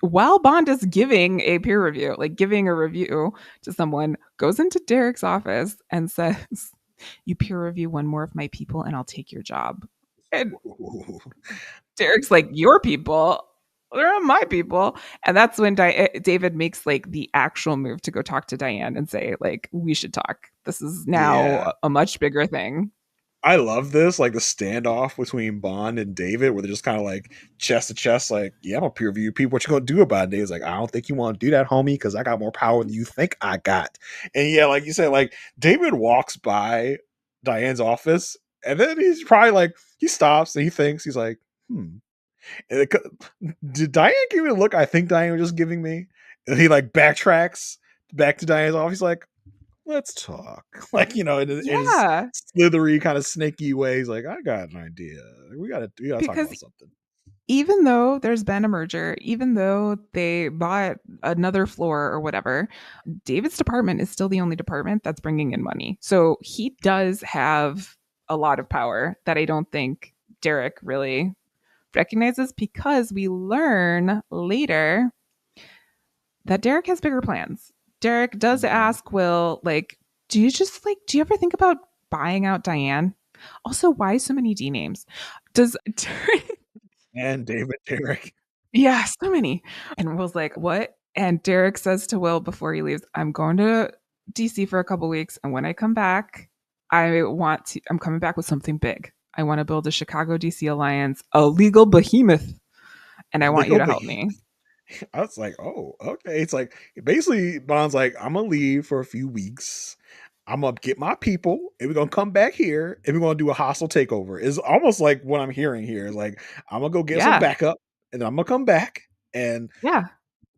while Bond is giving a peer review, like giving a review to someone, goes into Derek's office and says, "You peer review one more of my people and I'll take your job." And Derek's like, "Your people? They're not my people." And that's when David makes like the actual move to go talk to Diane and say, like, "We should talk. This is Yeah. now a much bigger thing." I love this, like the standoff between Bond and David, where they're just kind of like chest to chest, like, yeah, I'm a peer review people. What you gonna do about it? David's like, I don't think you want to do that, homie, because I got more power than you think I got. And yeah, like you said, like David walks by Diane's office, and then he's probably like, he stops and he thinks, he's like, And did Diane give me a look I think Diane was just giving me? And he like backtracks back to Diane's office, he's like, let's talk. Like, in his Yeah, slithery kind of snaky way, he's like, I got an idea. We gotta talk because about something. even though there's been a merger, even though they bought another floor or whatever, David's department is still the only department that's bringing in money. So he does have a lot of power that I don't think Derek really recognizes, because we learn later that Derek has bigger plans. Derek does Mhm. ask Will, like, do you ever think about buying out Diane? Also, why so many D names? Does And David Derrick. Yeah, so many. And Will's like, "What?" And Derek says to Will before he leaves, "I'm going to DC for a couple weeks, and when I come back, I'm coming back with something big. I want to build a Chicago DC alliance, a legal behemoth, and I want you Legal to help beef. me." I was like, oh, okay. It's like basically Bond's like, I'm gonna leave for a few weeks. I'm gonna get my people, and we're gonna come back here, and we're gonna do a hostile takeover. Is almost like what I'm hearing here. Is like I'm gonna go get some Yeah. backup, and then I'm gonna come back, and Yeah.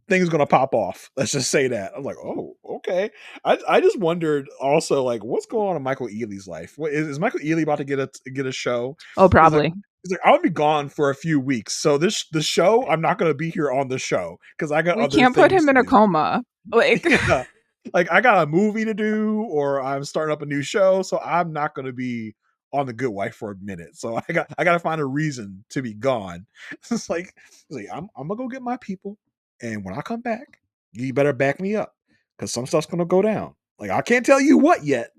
things gonna pop off. Let's just say that. I'm like, oh, okay. I just wondered also like what's going on in Michael Ealy's life. Is Michael Ealy about to get a show? Oh, He's like probably. he's like, I'll be gone for a few weeks. So the show, I'm not gonna be here on the show because I got We other can't put things him to in a do. coma. Like, Yeah. Like I got a movie to do or I'm starting up a new show, so I'm not gonna be on the Good Wife for a minute. So I gotta find a reason to be gone. It's like I'm gonna go get my people, and when I come back, you better back me up because some stuff's gonna go down. Like I can't tell you what yet,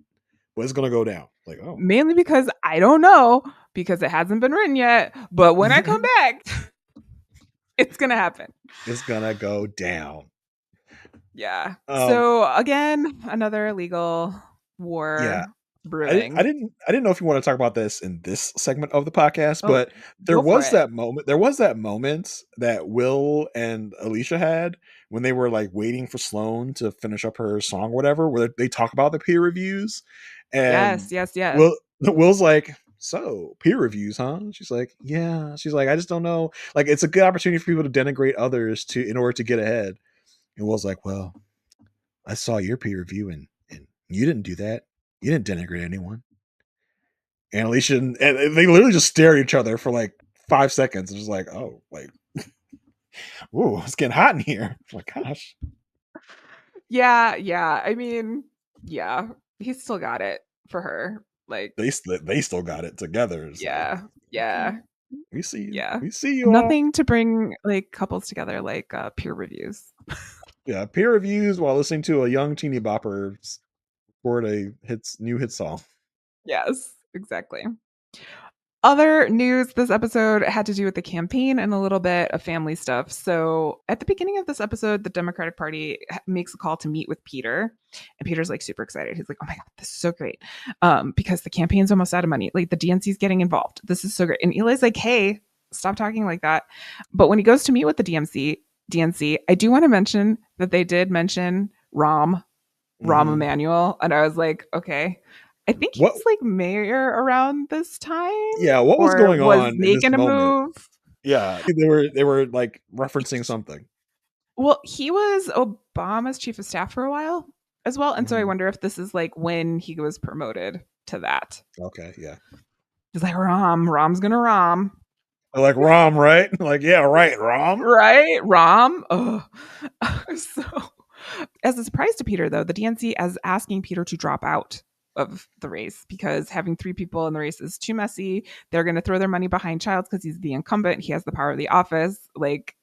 but it's gonna go down. Like, oh. mainly because I don't know, because it hasn't been written yet. But when I come back, it's gonna happen. It's gonna go down. Yeah. Um So again, another legal yeah, war I, I brewing. didn't I didn't know if you want to talk about this in this segment of the podcast, Oh, but there go for was it. that moment. There was that moment that Will and Alicia had when they were like waiting for Sloane to finish up her song, or whatever, where they talk about the peer reviews, and Yes, yes, yes. Will's like, "So peer reviews, huh?" She's like, "Yeah." She's like, "I just don't know. Like, it's a good opportunity for people to denigrate others to in order to get ahead." And Will's like, "Well, I saw your peer review, and you didn't do that. You didn't denigrate anyone." And Alicia and they literally just stare at each other for like 5 seconds. It's just like, oh, like, ooh, it's getting hot in here. Oh my gosh, Yeah, yeah. I mean, yeah, he's still got it for her. Like, they still got it together. It's like, yeah, okay, yeah, we see you, yeah. we see you all. Nothing to bring like couples together like peer reviews. Yeah, peer reviews while listening to a young teeny bopper record a new hit song. Yes, exactly. Other news this episode had to do with the campaign and a little bit of family stuff. So, at the beginning of this episode, the Democratic Party makes a call to meet with Peter, and Peter's like super excited. He's like, "Oh my god, this is so great!" Because the campaign's almost out of money. Like the DNC's getting involved. This is so great. And Eli's like, "Hey, stop talking like that." But when he goes to meet with the DNC, I do want to mention that they did mention Rahm Mm-hmm. Emanuel, and I was like, okay. I think What? he's like mayor around this time Yeah, what was or going was on in this making a moment? move. Yeah, they were like referencing something. Well, he was Obama's chief of staff for a while as well. And so I Mm-hmm. wonder if this is like when he was promoted to that. Okay, yeah. He's like, Rom's gonna Rom. Like Rom, right? Like, yeah, right, Rom. Right? Rom. Oh. So as a surprise to Peter, though, the DNC is asking Peter to drop out of the race because having 3 people in the race is too messy. They're going to throw their money behind Childs because he's the incumbent. He has the power of the office. Like,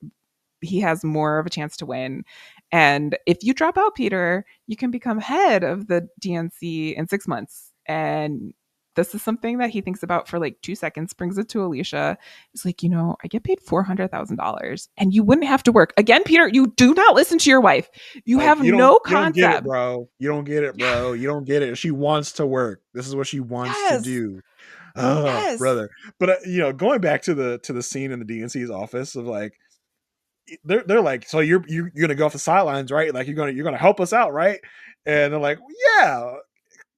he has more of a chance to win. And if you drop out, Peter, you can become head of the DNC in 6 months. And this is something that he thinks about for like 2 seconds, brings it to Alicia. It's like, I get paid $400,000 and you wouldn't have to work. Again, Peter, you do not listen to your wife. You Like have no you don't get it, concept. bro. You don't get it, bro. You don't get it. She wants to work. This is what she wants to Yes. do. Oh, Yes. brother. But going back to the scene in the DNC's office of like they're like, so you're gonna go off the sidelines, right? Like you're gonna help us out, right? And they're like, yeah,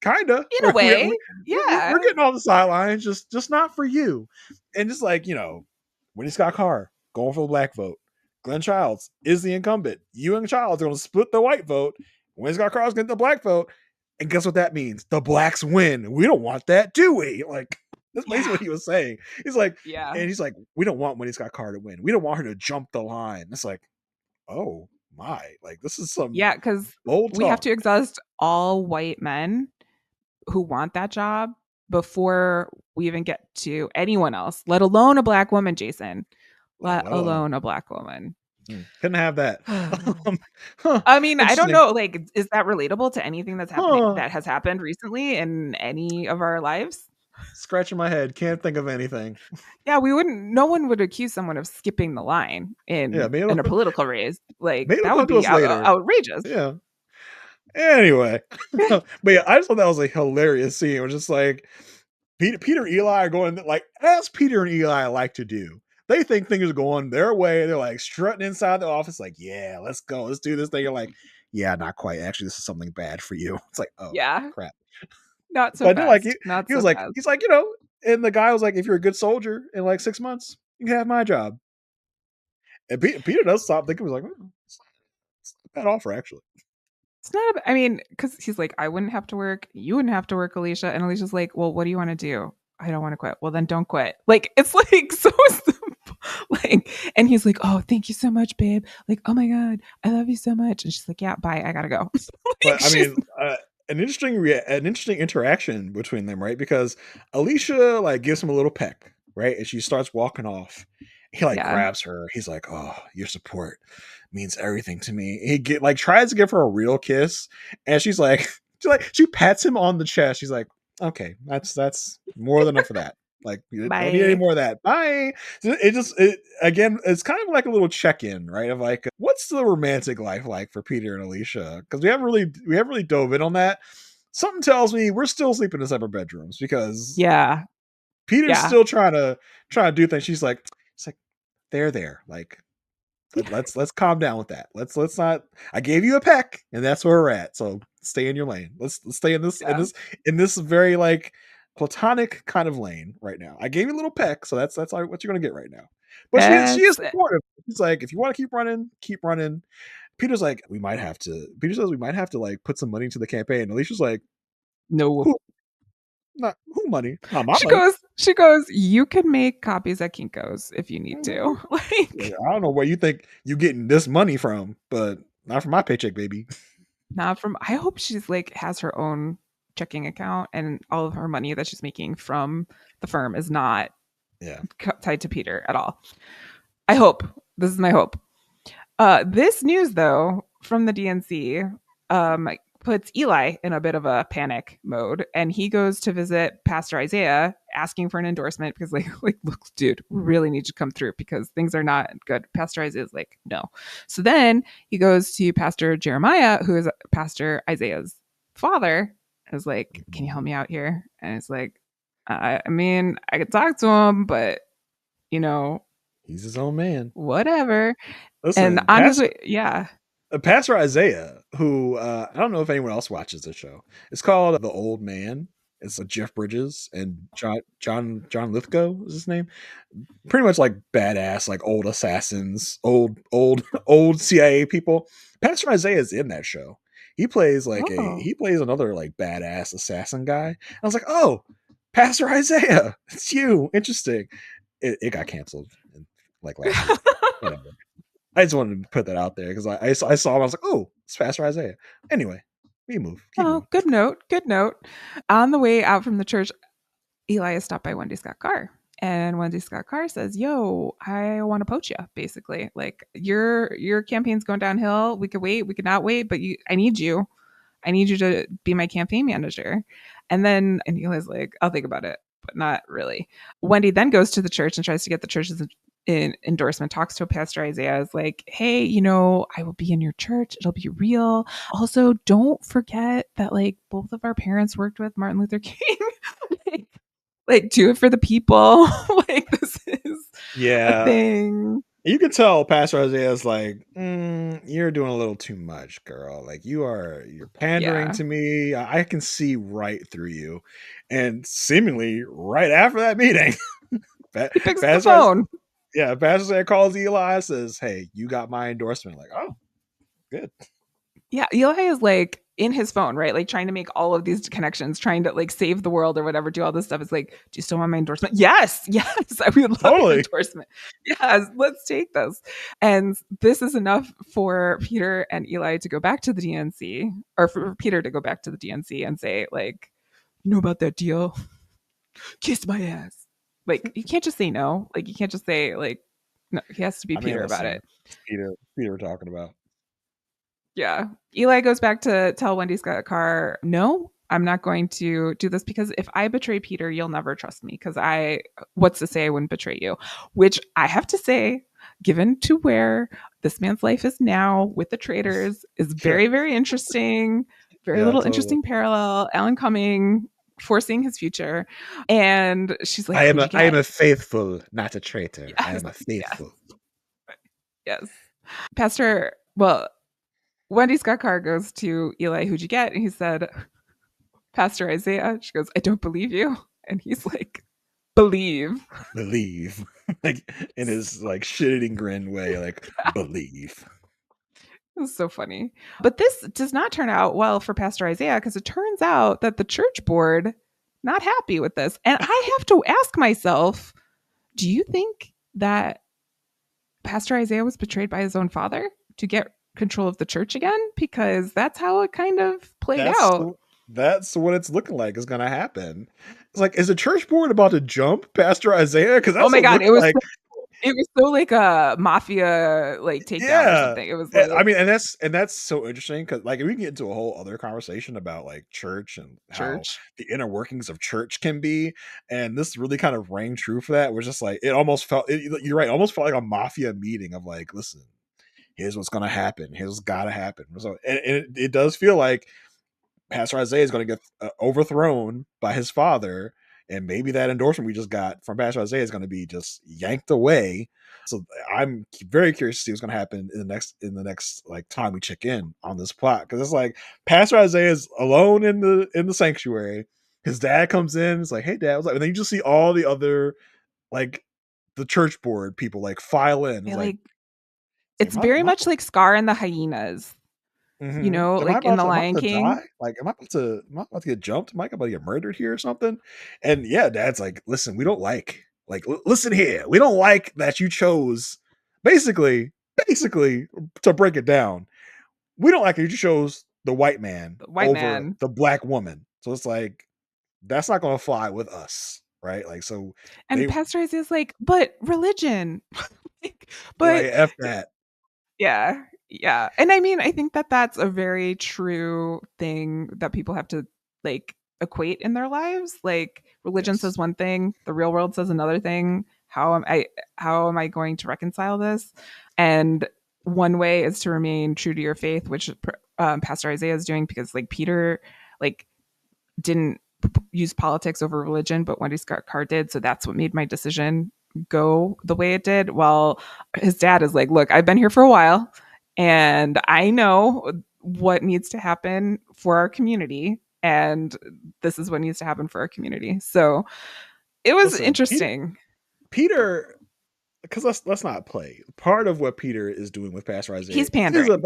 kinda. In a way. Yeah. We're getting off the sidelines, just not for you. And just like Wendy Scott-Carr going for the black vote. Glenn Childs is the incumbent. You and Childs are going to split the white vote. Wendy Scott-Carr is getting the black vote. And guess what that means? The blacks win. We don't want that, do we? Like, that's basically what he was saying. He's like, Yeah. and he's like, we don't want Wendy Scott-Carr to win. We don't want her to jump the line. It's like, oh my, like this is some Yeah, because bold we have talk. to exhaust all white men who want that job before we even get to anyone else, let alone a black woman, Jason. Let alone a black woman. Couldn't have that. I mean, I don't know. Like, is that relatable to anything that's happening that has happened recently in any of our lives? Scratching my head, can't think of anything. Yeah, no one would accuse someone of skipping the line in a political race. Like, that would be outrageous. Yeah. Anyway, but yeah, I just thought that was a hilarious scene. It was just like Peter and Eli are going like as Peter and Eli like to do. They think things are going their way. They're like strutting inside the office, like, yeah, let's go, let's do this thing. You're like, yeah, not quite. Actually, this is something bad for you. It's like, oh, yeah, crap. not so But fast. like Not he so was like, fast. he's like, and the guy was like, if you're a good soldier in like 6 months, you can have my job. And Peter does stop thinking. He was like, it's not a bad offer, actually. It's not. I mean, because he's like, I wouldn't have to work. You wouldn't have to work, Alicia. And Alicia's like, well, what do you want to do? I don't want to quit. Well, then don't quit. Like, it's like so simple. Like, and he's like, oh, thank you so much, babe. Like, oh my God, I love you so much. And she's like, yeah, bye. I gotta go. But I mean, an interesting interaction between them, right? Because Alicia like gives him a little peck, right? And she starts walking off. He like grabs her. He's like, "Oh, your support means everything to me." He tries to give her a real kiss, and she pats him on the chest. She's like, "Okay, that's more than enough of that. Like, you don't need any more of that. Bye." Again, it's kind of like a little check-in, right? Of like, what's the romantic life like for Peter and Alicia? Because we haven't really dove in on that. Something tells me we're still sleeping in separate bedrooms because Peter's still trying to do things. She's like, there. Like, let's calm down with that. Let's not. I gave you a peck, and that's where we're at. So stay in your lane. Let's stay in this very like platonic kind of lane right now. I gave you a little peck, so that's what you're gonna get right now. But she is supportive. She's like, if you want to keep running, keep running. Peter's like, Peter says we might have to like put some money into the campaign. Alicia's like, no. Who money? Not my money. She goes, you can make copies at Kinko's if you need to. Like, I don't know where you think you're getting this money from, but not from my paycheck, baby. Not from. I hope she's like has her own checking account and all of her money that she's making from the firm is not tied to Peter at all. I hope. This is my hope. This news though from the DNC puts Eli in a bit of a panic mode, and he goes to visit Pastor Isaiah asking for an endorsement because like look, dude, we really need you to come through because things are not good. Pastor Isaiah's like, no. So then he goes to Pastor Jeremiah, who is Pastor Isaiah's father, and is like, can you help me out here? And it's like, I mean, I could talk to him, but he's his own man. Whatever. Listen, and honestly, Pastor Isaiah, who I don't know if anyone else watches this show. It's called The Old Man. It's Jeff Bridges and John Lithgow is his name. Pretty much like badass, like old assassins, old CIA people. Pastor Isaiah is in that show. He plays another like badass assassin guy. I was like, oh, Pastor Isaiah, it's you. Interesting. It got canceled like last week. Whatever. I just wanted to put that out there because I saw him. I was like, oh, it's Pastor Isaiah. Anyway, We move. Keep Oh, moving. good note. Good note. On the way out from the church, Eli is stopped by Wendy Scott-Carr. And Wendy Scott-Carr says, "Yo, I want to poach you, basically. Like your campaign's going downhill. We could wait, we could not wait, but I need you. I need you to be my campaign manager." And Eli's like, "I'll think about it," but not really. Wendy then goes to the church and tries to get the church's endorsement, talks to Pastor Isaiah, is like, "Hey, I will be in your church. It'll be real. Also, don't forget that like both of our parents worked with Martin Luther King." like, do it for the people. Like, this is a Yeah. thing. You can tell Pastor Isaiah's like, you're doing a little too much, girl. Like you're pandering Yeah. to me. I can see right through you. And seemingly right after that meeting, He picks up the Pastor, phone. yeah, Pastor Isaiah calls Eli, says, "Hey, you got my endorsement." Like, oh, good. Yeah, Eli is like in his phone, right? Like trying to make all of these connections, trying to like save the world or whatever, do all this stuff. It's like, do you still want my endorsement? Yes, yes, I would love your Totally. endorsement. Yes, let's take this. And this is enough for Peter and Eli to go back to the DNC, or for Peter to go back to the DNC and say, like, "You know about that deal? Kiss my ass." Like, you can't just say no. Like, you can't just say, like, no, he has to be I mean, Peter about listen, it. it's Peter we're talking about. Yeah. Eli goes back to tell Wendy Scott-Carr, "No, I'm not going to do this because if I betray Peter, you'll never trust me because what's to say I wouldn't betray you?" Which I have to say, given to where this man's life is now with the traitors, is Yeah, very, very interesting. Very yeah, little totally. interesting parallel. Alan Cumming foreseeing his future. And she's like, I am "Who'd a you I am get?" a faithful, not a traitor. I Yes, am a yes, faithful. yes. Well, Wendy Scott-Carr goes to Eli, "Who'd you get?" And he said, "Pastor Isaiah." She goes, "I don't believe you." And he's like, "Believe." Believe. Like in his like shit-eating grin way, like believe. It was so funny. But this does not turn out well for Pastor Isaiah because it turns out that the church board not happy with this. And I have to ask myself, do you think that Pastor Isaiah was betrayed by his own father to get control of the church again? Because that's how it kind of played That's out. that's what it's looking like is gonna happen. It's like, is the church board about to jump Pastor Isaiah? Because Oh that's my what it god, looks like. it was so like a mafia like takedown or Yeah. something. It was like I mean, and that's so interesting because like we can get into a whole other conversation about like church and how church. the inner workings of church can be, and this really kind of rang true for that. We're just like it almost felt. You're right, it almost felt like a mafia meeting of like, listen, here's what's gonna happen. Here's what's gotta happen. So, and it does feel like Pastor Isaiah is going to get overthrown by his father, and maybe that endorsement we just got from Pastor Isaiah is going to be just yanked away. So I'm very curious to see what's going to happen in the next like time we check in on this plot, because it's like Pastor Isaiah is alone in the sanctuary. His dad comes in, it's like, "Hey, Dad," and then you just see all the other like the church board people like file in. It's like, Like it's am I, very am I much like Scar and the Hyenas, Am I like in about The to Lion King. die? Like, am I about to get jumped? Am I about to get murdered here or something? And yeah, Dad's like, listen, we don't listen here. We don't like that you chose basically to break it down. We don't like that you chose the white man The white over man. the black woman. So it's like that's not going to fly with us, right? Like, so And they Pastor Isaiah's like, "But religion." Like, they're like, but F that. yeah, yeah. And I mean, I think that that's a very true thing that people have to like equate in their lives. Like religion Yes. says one thing, the real world says another thing. How am I going to reconcile this? And one way is to remain true to your faith, which Pastor Isaiah is doing because like Peter like didn't use politics over religion, but Wendy Scott-Carr did. So that's what made my decision go the way it did. Well, his dad is like, "Look, I've been here for a while and I know what needs to happen for our community. And this is what needs to happen for our community." So it was Listen, interesting. Peter, because let's not play. Part of what Peter is doing with Pastor Isaiah He's pandering.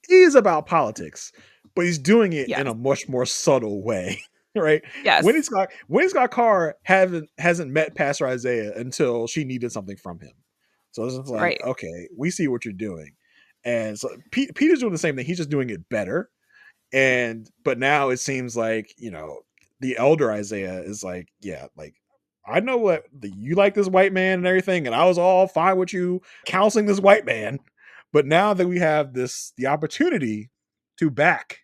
is about politics, but he's doing it in Yes. a much more subtle way, right? Yes. Wendy Scott Carr hasn't met Pastor Isaiah until she needed something from him. So it's just like, Right. okay, we see what you're doing, and so Peter's doing the same thing. He's just doing it better, But now it seems like, the elder Isaiah is like, yeah, like, I know what you like, this white man and everything, and I was all fine with you counseling this white man. But now that we have the opportunity to back,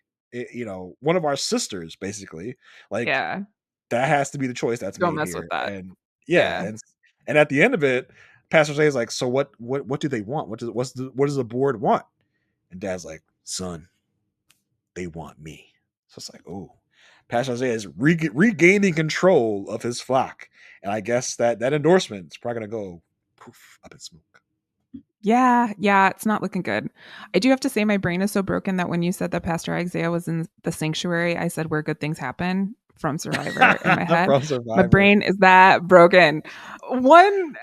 one of our sisters, basically, like, Yeah. that has to be the choice that's Don't made mess with here. that. And yeah, Yeah. and at the end of it, Pastor Jay is like, so what do they want? What does the board want? And Dad's like, son, they want me. So it's like, oh, Pastor Isaiah is regaining control of his flock, and I guess that endorsement is probably gonna go poof up in smoke. Yeah, it's not looking good. I do have to say, my brain is so broken that when you said that Pastor Isaiah was in the sanctuary, I said where good things happen from Survivor in my head. From My Survivor. brain is that broken. One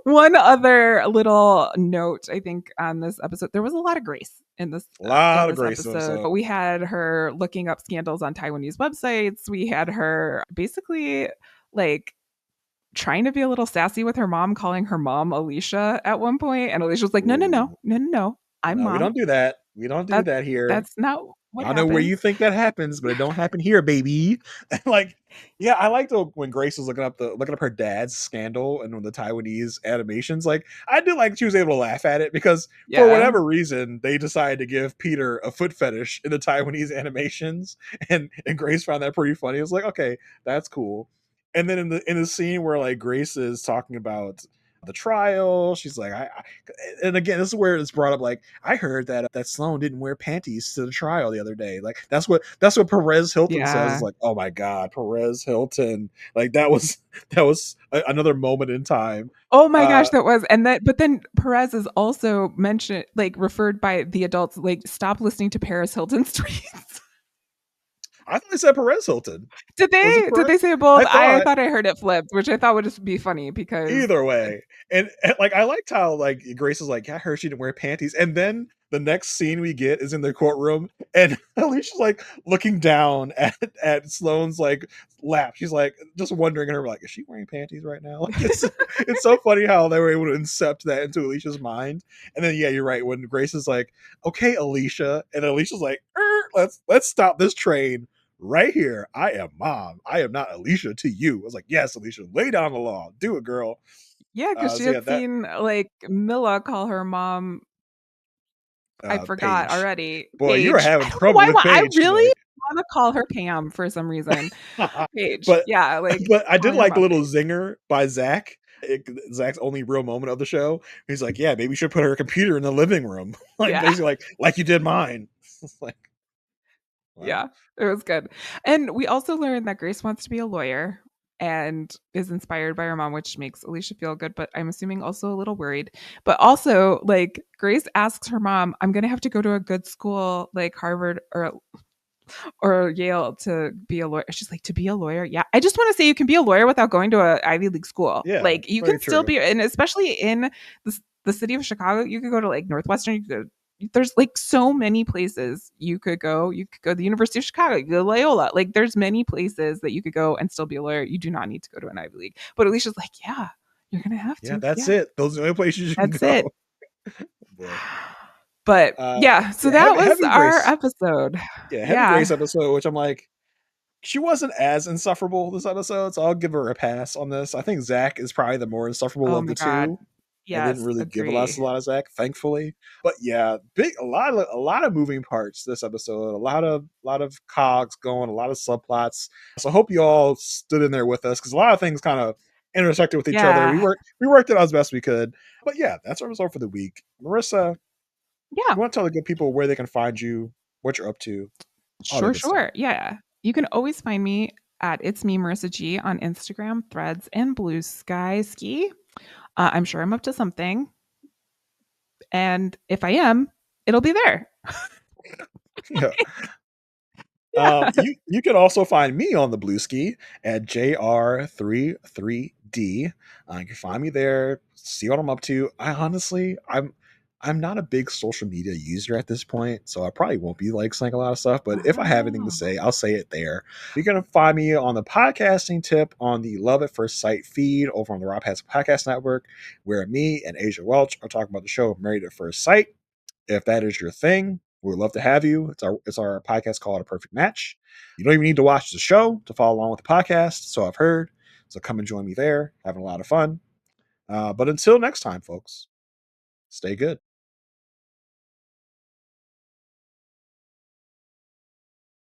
one other little note, I think, on this episode, there was a lot of grace A lot in of this grace episode. episode. We had her looking up scandals on Taiwanese websites. We had her basically like trying to be a little sassy with her mom, calling her mom Alicia at one point, and Alicia was like, Ooh. no, I'm No, we mom. don't do that. We don't do That that here. that's not what I don't know where you happens. think that happens, but it don't happen here, baby. Like, yeah, I liked when Grace was looking up her dad's scandal and on the Taiwanese animations. Like, I did like she was able to laugh at it because for Yeah. whatever reason they decided to give Peter a foot fetish in the Taiwanese animations, and Grace found that pretty funny. It was like, okay, that's cool. And then in the scene where like Grace is talking about the trial, she's like, and again, this is where it's brought up. Like, I heard that Sloane didn't wear panties to the trial the other day. Like, that's what Perez Hilton says. It's Yeah. like, oh my god, Perez Hilton. Like, that was another moment in time. Oh my Uh, gosh, that was, and that, but then Perez is also mentioned, like referred by the adults, like stop listening to Paris Hilton's tweets. I thought they said Perez Hilton. Did Was it they? Did Perez? they say both? I I thought thought I heard it flipped, which I thought would just be funny because either way. And like, I liked how like Grace is like, yeah, I heard she didn't wear panties. And then the next scene we get is in the courtroom, and Alicia's like looking down at Sloane's like lap. She's like just wondering in her like, is she wearing panties right now? Like, it's so funny how they were able to incept that into Alicia's mind. And then yeah, you're right. When Grace is like, okay, Alicia, and Alicia's like, let's stop this train right here. I am mom. I am not Alicia to you. I was like, yes, Alicia, lay down the law. Do it, girl. yeah, because she So yeah, had that seen like Mila call her mom. I forgot Paige. already. Boy, you were Paige. I having don't know trouble why. with I Paige really today. want to call her Pam for some reason. Paige. but Yeah, like but I did calling her like a mom little Paige. zinger by Zach. Zach's only real moment of the show. He's like, yeah, maybe you should put her computer in the living room. Like, Yeah. basically like you did mine. It's like, wow. Yeah, it was good. And we also learned that Grace wants to be a lawyer and is inspired by her mom, which makes Alicia feel good, but I'm assuming also a little worried. But also, like, Grace asks her mom, I'm going to have to go to a good school like Harvard or Yale to be a lawyer. She's like, to be a lawyer? Yeah. I just want to say you can be a lawyer without going to a Ivy League school. Yeah, Like, you very can still true. be, and especially in the city of Chicago, you could go to like Northwestern, you could go, there's like so many places you could go. You could go to the University of Chicago, you could go to Loyola. Like, there's many places that you could go and still be a lawyer. You do not need to go to an Ivy League. But Alicia's like, yeah, you're gonna have Yeah, to. that's Yeah, it. Those are the only places you can that's go. it. Boy. But yeah, so Yeah, that was heavy our Grace. episode. Yeah, heavy Grace Yeah. episode, which I'm like, she wasn't as insufferable this episode, so I'll give her a pass on this. I think Zach is probably the more insufferable Oh of my the God. two. I didn't Yes, really give us agree. a lot of Zach, thankfully. But yeah, a lot of moving parts this episode. A lot of cogs going, a lot of subplots. So I hope you all stood in there with us because a lot of things kind of intersected with each other. We Yeah. worked it out as best we could. But yeah, that's our result for the week. Marissa, Yeah. you want to tell the good people where they can find you, what you're up to, all that Sure, good stuff. sure. Yeah. You can always find me at It's Me Marissa G on Instagram, Threads, and Blue Sky Ski. I'm sure I'm up to something. And if I am, it'll be there. Yeah. Yeah. You can also find me on the Blue Ski at JR33D. You can find me there, see what I'm up to. I'm not a big social media user at this point, so I probably won't be like saying a lot of stuff. But if I have anything to Oh. say, I'll say it there. You're gonna find me on the podcasting tip on the Love at First Sight feed over on the Rob Has Podcast Network, where me and Asia Welch are talking about the show Married at First Sight. If that is your thing, We would love to have you. It's our podcast called A Perfect Match. You don't even need to watch the show to follow along with the podcast, so I've heard. So come and join me there, having a lot of fun. But until next time, folks, stay good.